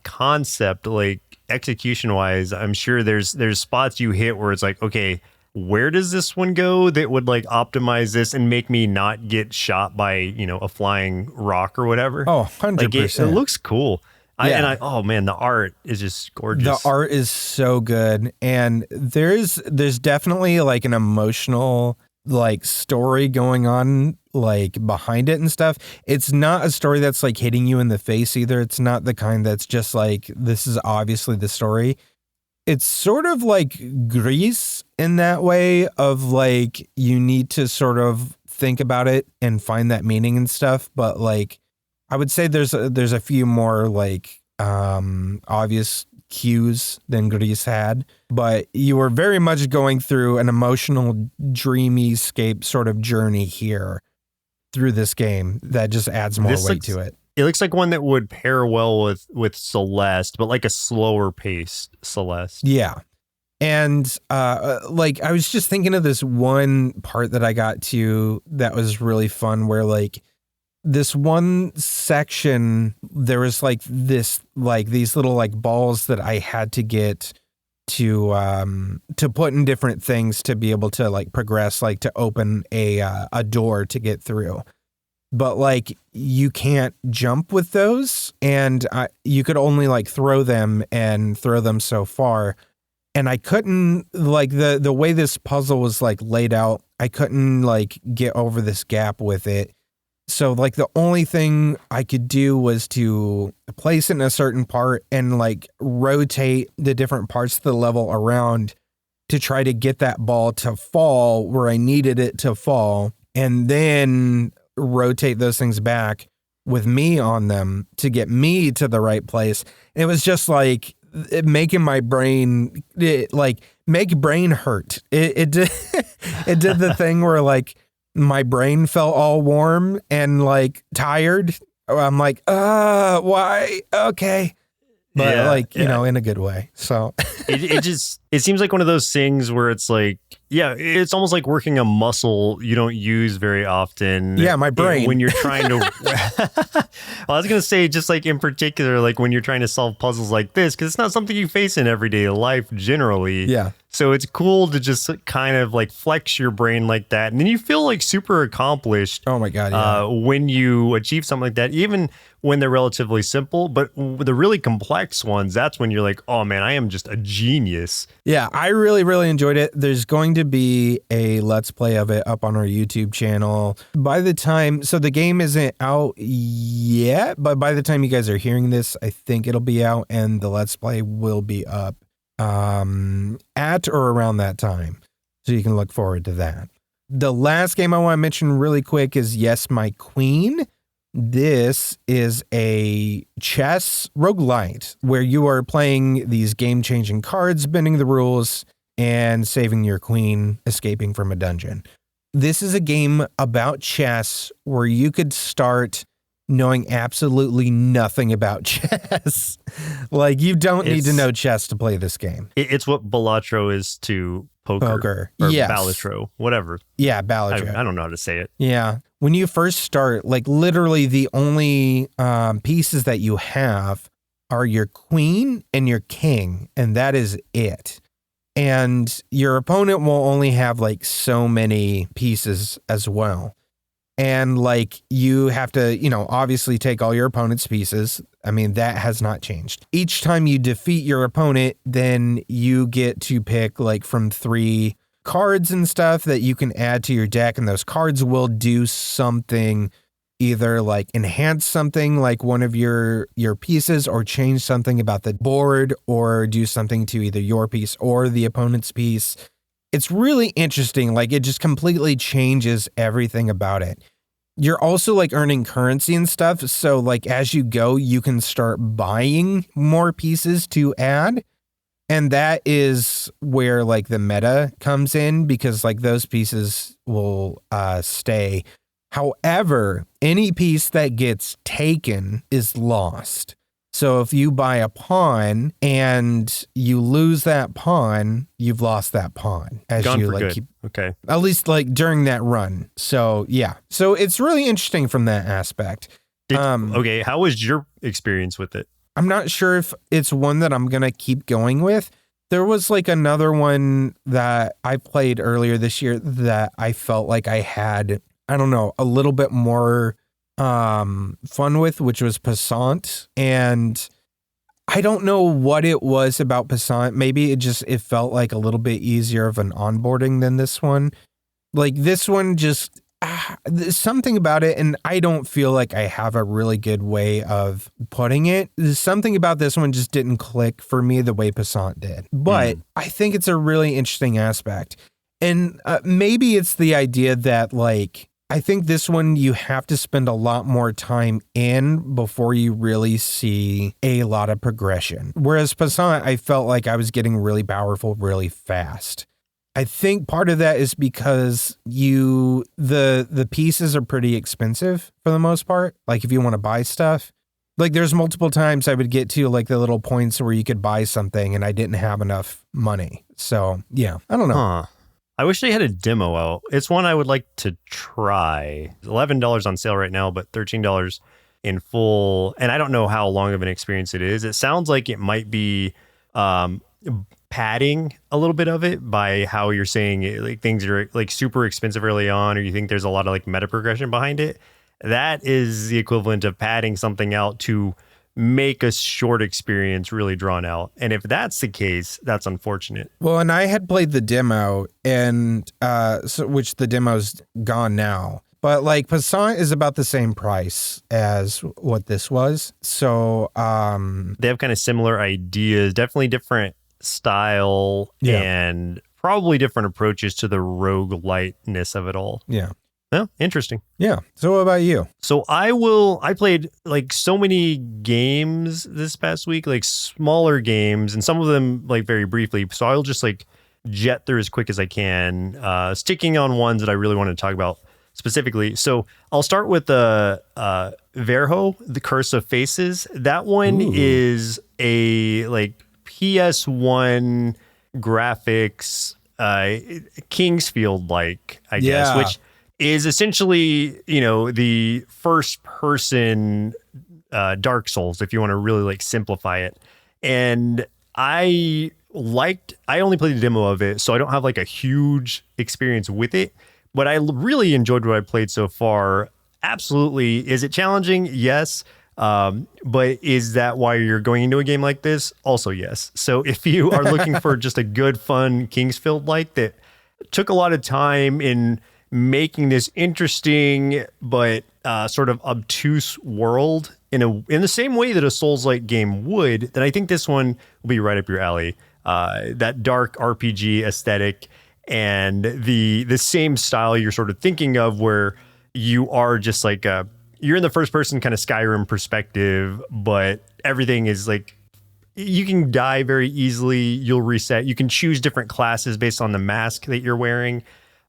concept, like execution wise, I'm sure there's spots you hit where it's like, okay, where does this one go that would like optimize this and make me not get shot by, you know, a flying rock or whatever? Oh, 100%. Like it looks cool. Oh man, the art is just gorgeous. The art is so good. And there's definitely like an emotional like story going on like behind it and stuff. It's not a story that's like hitting you in the face either. It's not the kind that's just like, this is obviously the story. It's sort of like Grease in that way of like, you need to sort of think about it and find that meaning and stuff. But like, I would say there's a few more like obvious cues than Grease had, but you were very much going through an emotional dreamy-scape sort of journey here through this game that just adds more weight to it. It looks like one that would pair well with Celeste, but like a slower paced Celeste. Yeah. And like I was just thinking of this one part that I got to that was really fun where like this one section, there was like this, like these little like balls that I had to get to put in different things to be able to like progress, like to open a door to get through. But like you can't jump with those, and you could only like throw them so far. And I couldn't, like the way this puzzle was like laid out, I couldn't like get over this gap with it. So like the only thing I could do was to place it in a certain part and like rotate the different parts of the level around to try to get that ball to fall where I needed it to fall, and then rotate those things back with me on them to get me to the right place. And it was just like making my brain make brain hurt. It did it did the thing where like my brain felt all warm and like tired. I'm like, why? Okay. But you know, in a good way. So it seems like one of those things where it's like, yeah, it's almost like working a muscle you don't use very often. Yeah, my brain. When you're trying to, well, I was going to say just like in particular, like when you're trying to solve puzzles like this, because it's not something you face in everyday life generally. Yeah. So it's cool to just kind of like flex your brain like that. And then you feel like super accomplished. Oh my God. Yeah. When you achieve something like that, even when they're relatively simple, but the really complex ones, that's when you're like, oh man, I am just a genius. Yeah, I really, really enjoyed it. There's going to be a Let's Play of it up on our YouTube channel. By the time, so the game isn't out yet, but by the time you guys are hearing this, I think it'll be out and the Let's Play will be up at or around that time. So you can look forward to that. The last game I want to mention really quick is Yes, My Queen. This is a chess roguelite where you are playing these game-changing cards, bending the rules, and saving your queen, escaping from a dungeon. This is a game about chess where you could start knowing absolutely nothing about chess. Like, you don't need to know chess to play this game. It's what Balatro is to poker. Or yes. Balatro, whatever. Yeah, Balatro. I don't know how to say it. Yeah. When you first start, like literally the only pieces that you have are your queen and your king, and that is it. And your opponent will only have like so many pieces as well. And like you have to, obviously take all your opponent's pieces. I mean, that has not changed. Each time you defeat your opponent, then you get to pick like from 3 cards and stuff that you can add to your deck. And those cards will do something, either like enhance something like one of your pieces, or change something about the board, or do something to either your piece or the opponent's piece. It's really interesting. Like it just completely changes everything about it. You're also like earning currency and stuff. So like as you go, you can start buying more pieces to add. And that is where like the meta comes in, because like those pieces will stay. However, any piece that gets taken is lost. So if you buy a pawn and you lose that pawn, you've lost that pawn. As Gone you for like good. keep, okay. at least like during that run. So yeah. So it's really interesting from that aspect. Okay, how was your experience with it? I'm not sure if it's one that I'm going to keep going with. There was like another one that I played earlier this year that I felt like I had, I don't know, a little bit more fun with, which was Possessor. And I don't know what it was about Possessor. Maybe it felt like a little bit easier of an onboarding than this one. Like this one just, there's something about it, and I don't feel like I have a really good way of putting it. There's something about this one just didn't click for me the way Possessor did. But I think it's a really interesting aspect. And maybe it's the idea that like, I think this one you have to spend a lot more time in before you really see a lot of progression. Whereas Possessor, I felt like I was getting really powerful really fast. I think part of that is because the pieces are pretty expensive for the most part. Like if you want to buy stuff, like there's multiple times I would get to like the little points where you could buy something and I didn't have enough money. So yeah, I don't know. Huh. I wish they had a demo out. It's one I would like to try. $11 on sale right now, but $13 in full. And I don't know how long of an experience it is. It sounds like it might be padding a little bit of it by how you're saying it, like things are like super expensive early on, or you think there's a lot of like meta progression behind it. That is the equivalent of padding something out to make a short experience really drawn out. And if that's the case, that's unfortunate. Well, and I had played the demo, and which the demo's gone now. But like Possessor is about the same price as what this was. So they have kind of similar ideas, definitely different style, and probably different approaches to the rogueliteness of it all. Yeah. Well, interesting. Yeah. So what about you? So I played like so many games this past week, like smaller games, and some of them like very briefly. So I'll just like jet through as quick as I can, sticking on ones that I really want to talk about specifically. So I'll start with the Verho, The Curse of Faces. That one is a like PS1 graphics, Kingsfield like, I guess, which is essentially, the first person Dark Souls, if you want to really like simplify it. And I only played the demo of it, so I don't have like a huge experience with it, but I really enjoyed what I played so far. Absolutely. Is it challenging? Yes. But is that why you're going into a game like this? Also, yes. So if you are looking for just a good, fun Kingsfield like that took a lot of time in making this interesting but sort of obtuse world in the same way that a Souls-like game would, then I think this one will be right up your alley. That dark RPG aesthetic and the same style you're sort of thinking of, where you are just like you're in the first person kind of Skyrim perspective, but everything is like, you can die very easily. You'll reset. You can choose different classes based on the mask that you're wearing.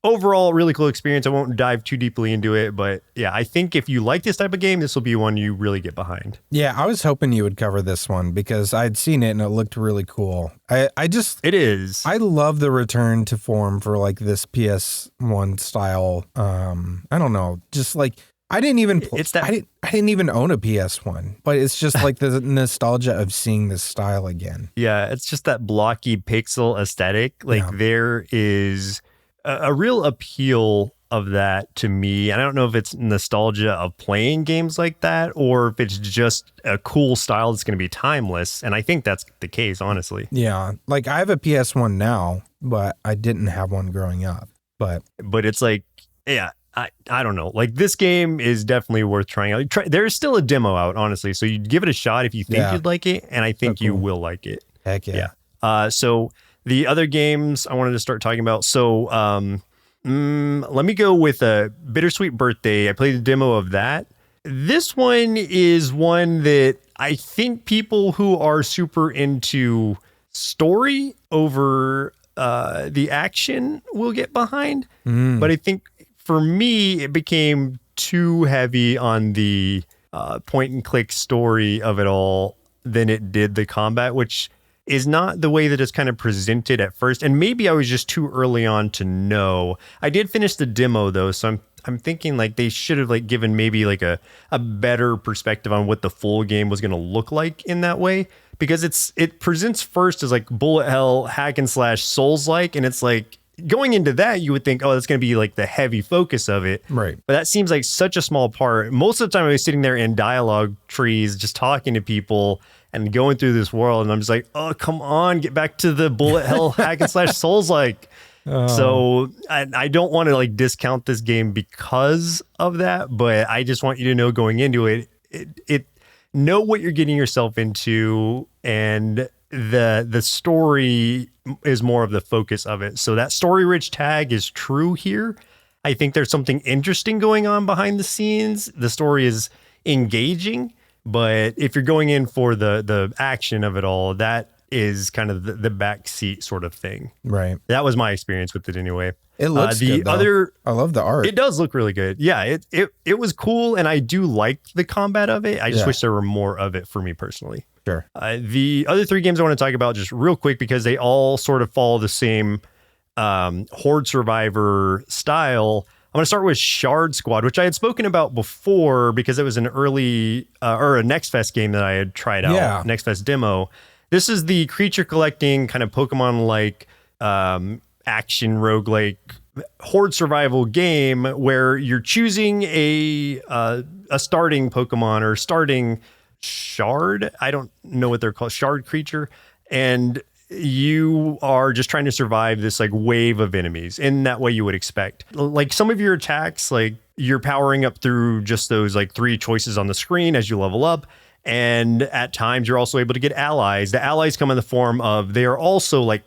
Overall, really cool experience. I won't dive too deeply into it, but yeah, I think if you like this type of game, this will be one you really get behind. Yeah, I was hoping you would cover this one because I'd seen it and it looked really cool. It is. I love the return to form for like this PS1 style. I don't know, just like, I didn't even It's that I didn't even own a PS1, but it's just like the nostalgia of seeing this style again. Yeah, it's just that blocky pixel aesthetic. Like there is a real appeal of that to me. I don't know if it's nostalgia of playing games like that or if it's just a cool style that's going to be timeless. And I think that's the case, honestly. Yeah. Like I have a PS1 now, but I didn't have one growing up. But it's like, yeah, I don't know. Like this game is definitely worth trying out. There's still a demo out, honestly. So you give it a shot if you think you'd like it. And I think you will like it. Heck yeah. So the other games I wanted to start talking about. So, let me go with a Bittersweet Birthday. I played the demo of that. This one is one that I think people who are super into story over the action will get behind. But I think for me, it became too heavy on the point and click story of it all than it did the combat, which is not the way that it's kind of presented at first. And maybe I was just too early on to know. I did finish the demo though, so I'm thinking like they should have like given maybe like a better perspective on what the full game was going to look like in that way, because it presents first as like bullet hell hack and slash Souls-like, and it's like going into that you would think, oh, that's going to be like the heavy focus of it, right? But that seems like such a small part. Most of the time I was sitting there in dialogue trees just talking to people and going through this world, and I'm just like, oh, come on, get back to the bullet hell hack and slash Souls-like. So I don't want to like discount this game because of that, but I just want you to know going into it, know what you're getting yourself into, and the story is more of the focus of it. So that story rich tag is true here. I think there's something interesting going on behind the scenes. The story is engaging. But if you're going in for the action of it all, that is kind of the backseat sort of thing. Right. That was my experience with it anyway. It looks good, though. I love the art. It does look really good. Yeah, it was cool, and I do like the combat of it. I just wish there were more of it for me personally. Sure. The other three games I want to talk about just real quick, because they all sort of follow the same Horde Survivor style. I'm going to start with Shard Squad, which I had spoken about before because it was an early or a Next Fest game that I had tried out. Yeah. Next Fest demo. This is the creature collecting kind of Pokemon-like action roguelike horde survival game where you're choosing a starting Pokemon or starting shard. I don't know what they're called, shard creature, and you are just trying to survive this like wave of enemies in that way you would expect. Like some of your attacks, like you're powering up through just those like three choices on the screen as you level up. And at times you're also able to get allies. The allies come in the form of, they are also like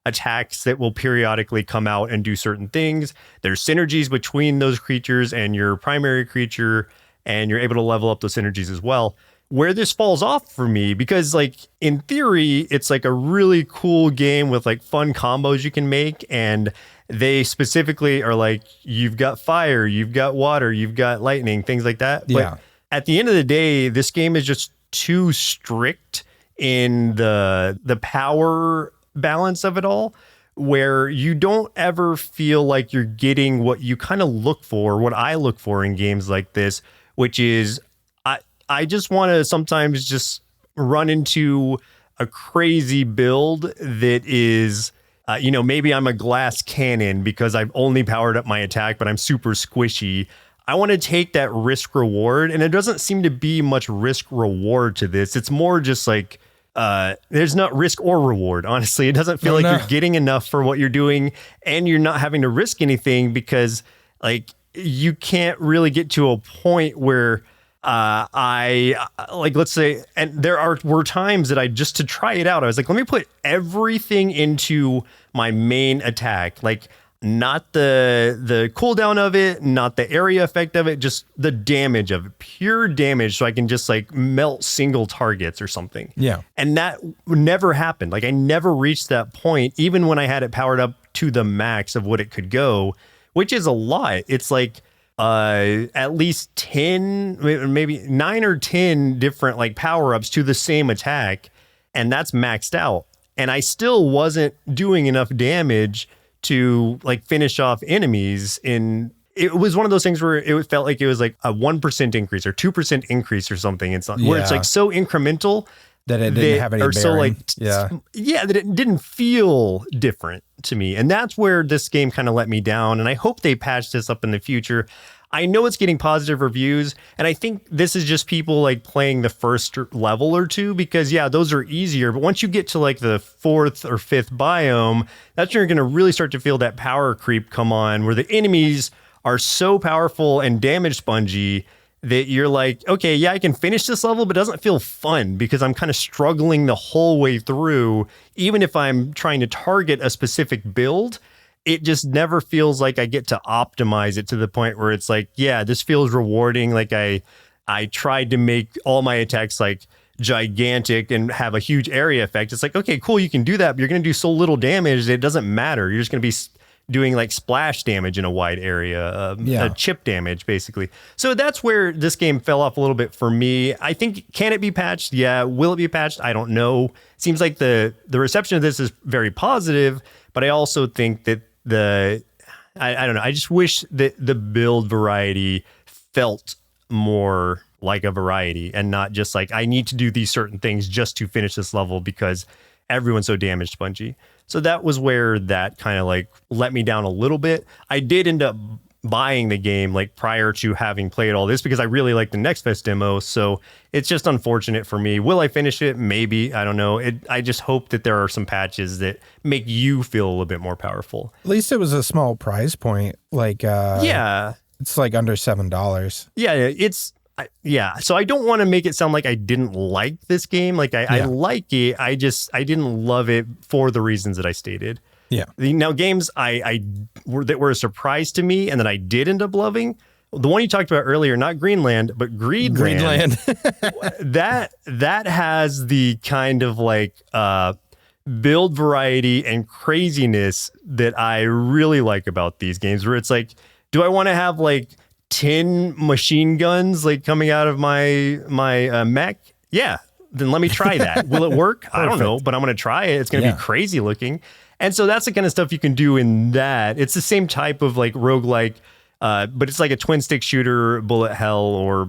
attacks that will periodically come out and do certain things. There's synergies between those creatures and your primary creature, and you're able to level up those synergies as well. Where this falls off for me, because like in theory, it's like a really cool game with like fun combos you can make. And they specifically are like, you've got fire, you've got water, you've got lightning, things like that. Yeah. But at the end of the day, this game is just too strict in the power balance of it all, where you don't ever feel like you're getting what you kind of look for, what I look for in games like this, which is I just want to sometimes just run into a crazy build that is, maybe I'm a glass cannon because I've only powered up my attack, but I'm super squishy. I want to take that risk reward, and it doesn't seem to be much risk reward to this. It's more just like, there's not risk or reward. Honestly, it doesn't feel you're getting enough for what you're doing, and you're not having to risk anything because like you can't really get to a point where let's say, and were times that just to try it out, I was like, let me put everything into my main attack, like not the cooldown of it, not the area effect of it, just the damage of it, pure damage, so I can just like melt single targets or something. Yeah. And that never happened. Like I never reached that point, even when I had it powered up to the max of what it could go, which is a lot. It's like at least 10, maybe 9 or 10 different like power-ups to the same attack, and that's maxed out. And I still wasn't doing enough damage to like finish off enemies in it was one of those things where it felt like it was like a 1% increase or 2% increase or something. It's not, where it's like so incremental that it didn't have any bearing. So like, that it didn't feel different to me. And that's where this game kind of let me down. And I hope they patch this up in the future. I know it's getting positive reviews, and I think this is just people like playing the first level or two, because those are easier. But once you get to like the 4th or 5th biome, that's when you're going to really start to feel that power creep come on, where the enemies are so powerful and damage spongy that you're like, okay, I can finish this level, but it doesn't feel fun because I'm kind of struggling the whole way through. Even if I'm trying to target a specific build, it just never feels like I get to optimize it to the point where it's like, this feels rewarding. Like I tried to make all my attacks like gigantic and have a huge area effect. It's like, okay, cool, you can do that, but you're going to do so little damage that it doesn't matter. You're just going to be doing like splash damage in a wide area, chip damage basically. So that's where this game fell off a little bit for me. I think, can it be patched? Yeah. Will it be patched? I don't know. Seems like the reception of this is very positive, but I also think that I don't know. I just wish that the build variety felt more like a variety and not just like, I need to do these certain things just to finish this level because everyone's so damage spongy. So that was where that kind of like let me down a little bit. I did end up buying the game like prior to having played all this because I really like the Next Fest demo. So it's just unfortunate for me. Will I finish it? Maybe. I don't know. I just hope that there are some patches that make you feel a little bit more powerful. At least it was a small price point. Like, it's like under $7. Yeah. So I don't want to make it sound like I didn't like this game. Like I like it. I didn't love it for the reasons that I stated. Yeah. Now games that were a surprise to me and that I did end up loving. The one you talked about earlier, not Greenland, but Greedland. that has the kind of like build variety and craziness that I really like about these games, where it's like, do I want to have like 10 machine guns like coming out of my mech? Yeah, then let me try that. Will it work? I don't know, but I'm going to try it. It's going to be crazy looking. And so that's the kind of stuff you can do in that. It's the same type of like roguelike, but it's like a twin stick shooter, bullet hell, or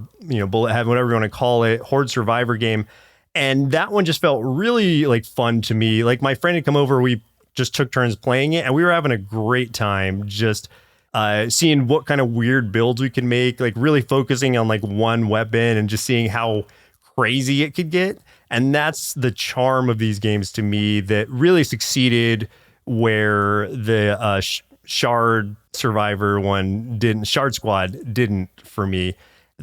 bullet heaven, whatever you want to call it, horde survivor game. And that one just felt really like fun to me. Like my friend had come over, we just took turns playing it, and we were having a great time just seeing what kind of weird builds we could make, like really focusing on like one weapon and just seeing how crazy it could get. And that's the charm of these games to me that really succeeded, where the Shard Survivor one didn't, Shard Squad didn't for me.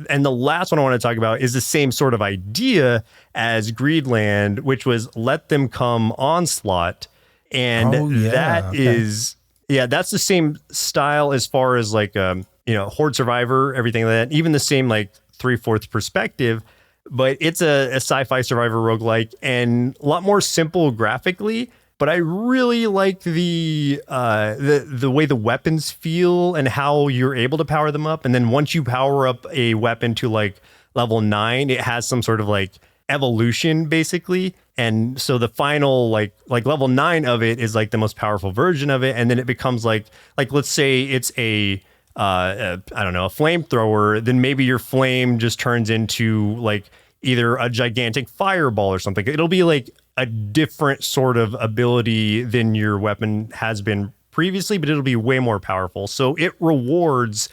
And the last one I want to talk about is the same sort of idea as Greedland, which was let them come Onslaught. And that's the same style as far as like, Horde Survivor, everything like that, even the same like 3/4 perspective, but it's a sci-fi survivor roguelike and a lot more simple graphically. But I really like the way the weapons feel and how you're able to power them up. And then once you power up a weapon to like level 9, it has some sort of like evolution basically. And so the final like level 9 of it is like the most powerful version of it. And then it becomes like let's say it's a flamethrower, then maybe your flame just turns into like either a gigantic fireball or something. It'll be like a different sort of ability than your weapon has been previously, but it'll be way more powerful. So it rewards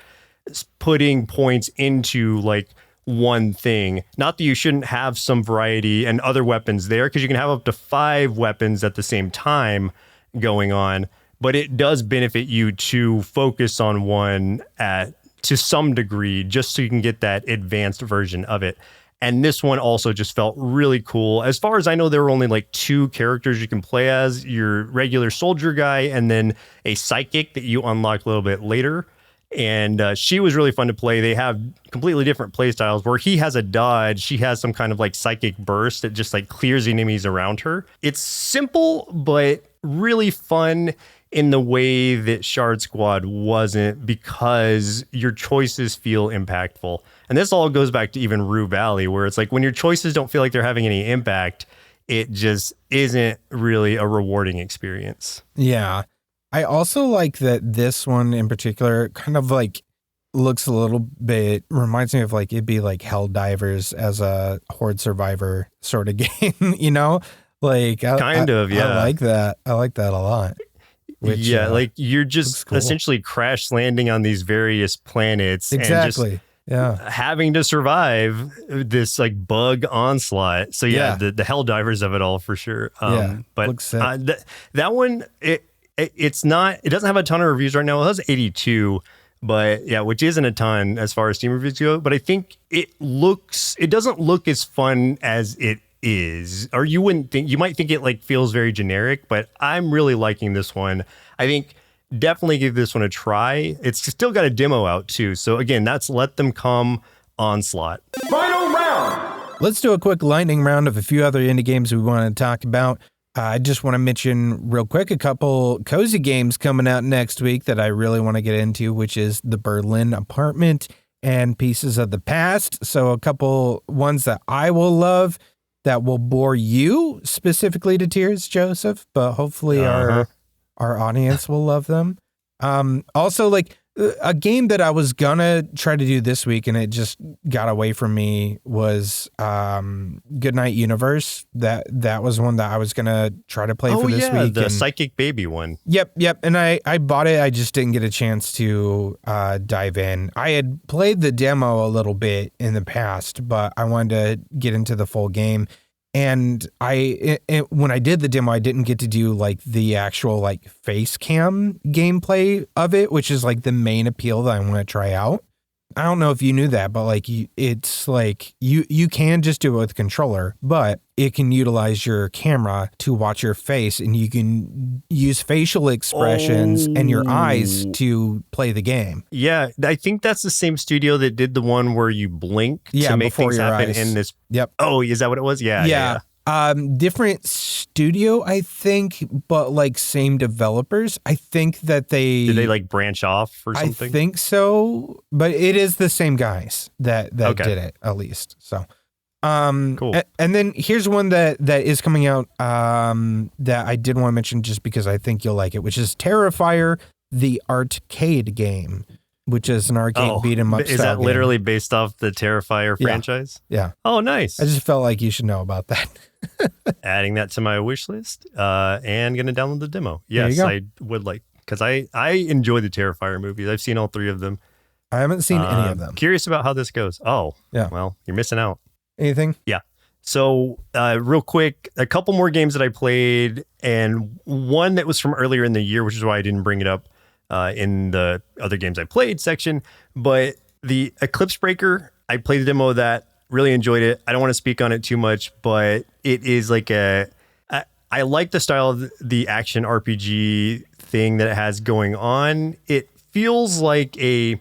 putting points into like one thing. Not that you shouldn't have some variety and other weapons there, because you can have up to 5 weapons at the same time going on, but it does benefit you to focus on one to some degree, just so you can get that advanced version of it. And this one also just felt really cool. As far as I know, there were only like 2 characters you can play as, your regular soldier guy and then a psychic that you unlock a little bit later. And she was really fun to play. They have completely different play styles, where he has a dodge. She has some kind of like psychic burst that just like clears enemies around her. It's simple, but really fun in the way that Shard Squad wasn't, because your choices feel impactful. And this all goes back to even Rue Valley, where it's like when your choices don't feel like they're having any impact, it just isn't really a rewarding experience. Yeah. I also like that this one in particular kind of like looks a little bit, reminds me of like, it'd be like Helldivers as a Horde Survivor sort of game, you know? Like, yeah. I like that. I like that a lot. Which, like you're just cool. essentially crash landing on these various planets. Exactly. And just having to survive this like bug onslaught. So the Helldivers of it all for sure. But that one, it's not, it doesn't have a ton of reviews right now. It has 82, but yeah, which isn't a ton as far as Steam reviews go. But I think it doesn't look as fun as it is, or you might think it like feels very generic, but I'm really liking this one. I think definitely give this one a try. It's still got a demo out too. So again, that's Let Them Come Onslaught. Final round. Let's do a quick lightning round of a few other indie games we want to talk about. I just want to mention real quick a couple cozy games coming out next week that I really want to get into, which is The Berlin Apartment and Pieces of the Past. So a couple ones that I will love that will bore you specifically to tears, Joseph, but hopefully our audience will love them. Also, like a game that I was gonna try to do this week and it just got away from me was Goodnight Universe. That was one that I was gonna try to play for this week. The Psychic Baby one. Yep. And I bought it. I just didn't get a chance to dive in. I had played the demo a little bit in the past, but I wanted to get into the full game. And when I did the demo, I didn't get to do like the actual like face cam gameplay of it, which is like the main appeal that I want to try out. I don't know if you knew that, but like it's like you can just do it with a controller, but it can utilize your camera to watch your face, and you can use facial expressions and your eyes to play the game. Yeah, I think that's the same studio that did the one where you blink to make things happen in this. Yep. Oh, is that what it was? Yeah. Different studio, I think, but like same developers. I think that did they like branch off or something? I think so, but it is the same guys that did it at least. So, cool. And then here's one that is coming out that I did want to mention just because I think you'll like it, which is Terrifier, the ARTcade game, which is an arcade beat 'em up. Is that literally based off the Terrifier franchise? Yeah. Oh, nice. I just felt like you should know about that. Adding that to my wish list and going to download the demo. Yes, I would like, because I enjoy the Terrifier movies. I've seen all 3 of them. I haven't seen any of them. Curious about how this goes. Oh, yeah. Well, you're missing out. Anything? Yeah. So real quick, a couple more games that I played, and one that was from earlier in the year, which is why I didn't bring it up in the other games I played section. But the Eclipse Breaker, I played the demo of that. Really enjoyed it. I don't want to speak on it too much, but it is like I like the style of the action RPG thing that it has going on. It feels like I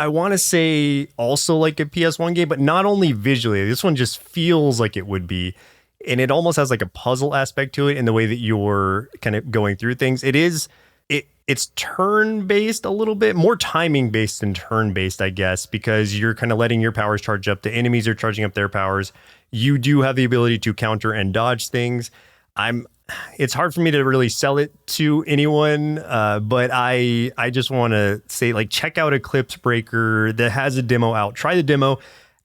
want to say also like a PS1 game, but not only visually. This one just feels like it would be. And it almost has like a puzzle aspect to it in the way that you're kind of going through things. It's turn-based a little bit, more timing-based than turn-based, I guess, because you're kind of letting your powers charge up. The enemies are charging up their powers. You do have the ability to counter and dodge things. It's hard for me to really sell it to anyone, but I just want to say, like, check out Eclipse Breaker that has a demo out. Try the demo,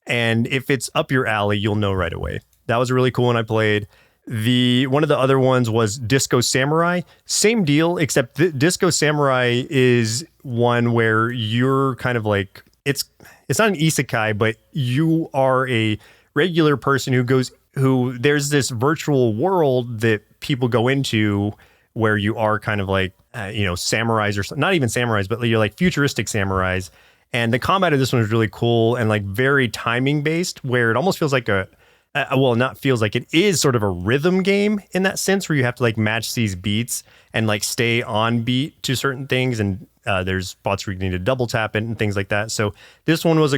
and if it's up your alley, you'll know right away. That was really cool when I played. One of the other ones was Disco Samurai. Same deal, except Disco Samurai is one where you're kind of like, it's not an isekai, but you are a regular person who there's this virtual world that people go into where you are kind of like, samurais, or not even samurais, but you're like futuristic samurais. And the combat of this one is really cool and like very timing based, where it almost feels like it is sort of a rhythm game in that sense, where you have to like match these beats and like stay on beat to certain things. And there's spots where you need to double tap it and things like that. So this one was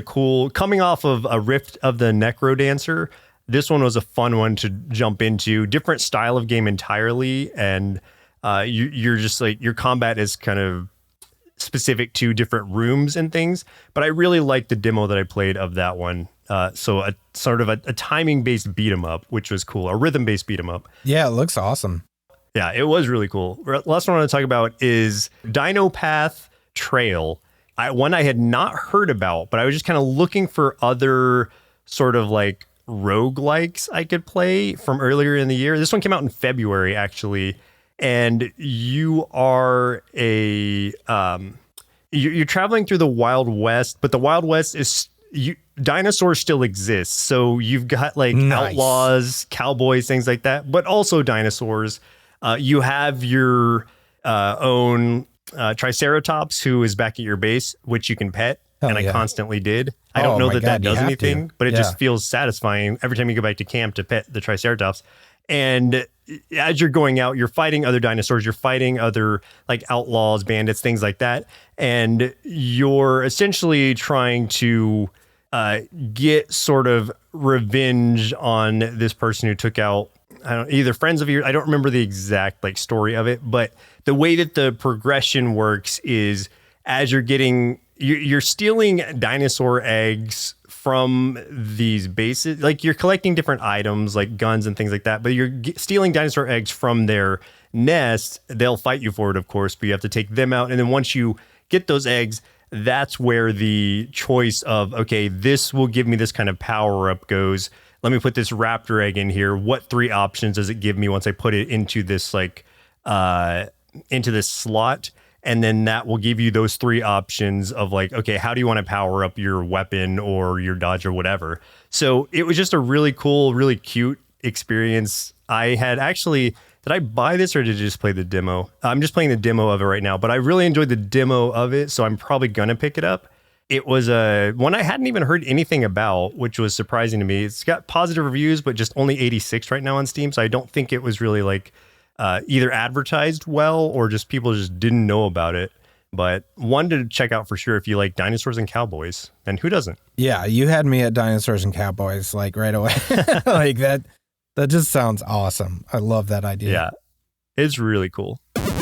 coming off of a Rift of the Necro Dancer. This one was a fun one to jump into, different style of game entirely. And you're just like, your combat is kind of specific to different rooms and things. But I really liked the demo that I played of that one. So a sort of a timing-based beat 'em up, which was cool. A rhythm-based beat 'em up. Yeah, it looks awesome. Yeah, it was really cool. Last one I want to talk about is Dino Path Trail. one I had not heard about, but I was just kind of looking for other sort of like roguelikes I could play from earlier in the year. This one came out in February, actually. And you are you're traveling through the Wild West, but the Wild West is dinosaurs still exist. So you've got like outlaws, cowboys, things like that, but also dinosaurs. You have your own Triceratops who is back at your base, which you can pet. And I constantly did. I don't know that does anything, but it just feels satisfying every time you go back to camp to pet the Triceratops. And as you're going out, you're fighting other dinosaurs, you're fighting other like outlaws, bandits, things like that. And you're essentially trying to get sort of revenge on this person who took out either friends of yours. I don't remember the exact like story of it, but the way that the progression works is as you're stealing dinosaur eggs from these bases. Like you're collecting different items like guns and things like that, but you're stealing dinosaur eggs from their nest. They'll fight you for it, of course, but you have to take them out. And then once you get those eggs, that's where the choice of, okay, this will give me this kind of power up goes. Let me put this raptor egg in here. What 3 options does it give me once I put it into this like into this slot? And then that will give you those 3 options of like, okay, how do you want to power up your weapon or your dodge or whatever? So it was just a really cool, really cute experience. I had actually, did I buy this or did I just play the demo? I'm just playing the demo of it right now, but I really enjoyed the demo of it. So I'm probably going to pick it up. It was one I hadn't even heard anything about, which was surprising to me. It's got positive reviews, but just only 86 right now on Steam. So I don't think it was really like either advertised well or just people just didn't know about it. But one to check out for sure if you like dinosaurs and cowboys. And who doesn't? Yeah, you had me at dinosaurs and cowboys like right away. Like that just sounds awesome. I love that idea. Yeah, it's really cool.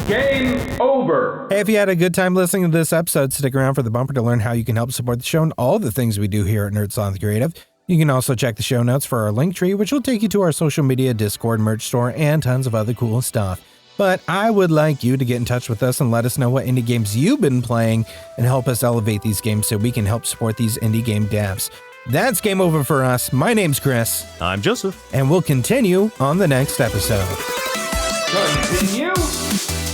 Game over. Hey, if you had a good time listening to this episode, stick around for the bumper to learn how you can help support the show and all the things we do here at Nerd Sloth Creative. You can also check the show notes for our link tree, which will take you to our social media, Discord, merch store, and tons of other cool stuff. But I would like you to get in touch with us and let us know what indie games you've been playing and help us elevate these games so we can help support these indie game devs. That's game over for us. My name's Chris. I'm Joseph. And we'll continue on the next episode. Continue.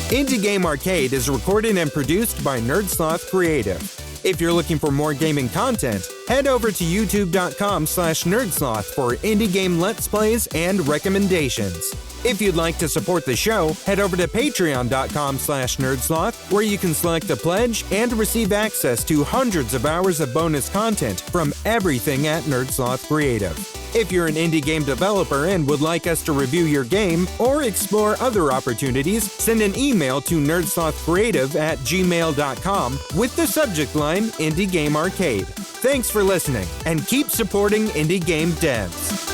Indie Game Arcade is recorded and produced by Nerd Sloth Creative. If you're looking for more gaming content, head over to youtube.com/nerdsloth for indie game let's plays and recommendations. If you'd like to support the show, head over to patreon.com/nerdsloth, where you can select a pledge and receive access to hundreds of hours of bonus content from everything at Nerd Sloth Creative. If you're an indie game developer and would like us to review your game or explore other opportunities, send an email to nerdslothcreative@gmail.com with the subject line Indie Game Arcade. Thanks for listening, and keep supporting indie game devs.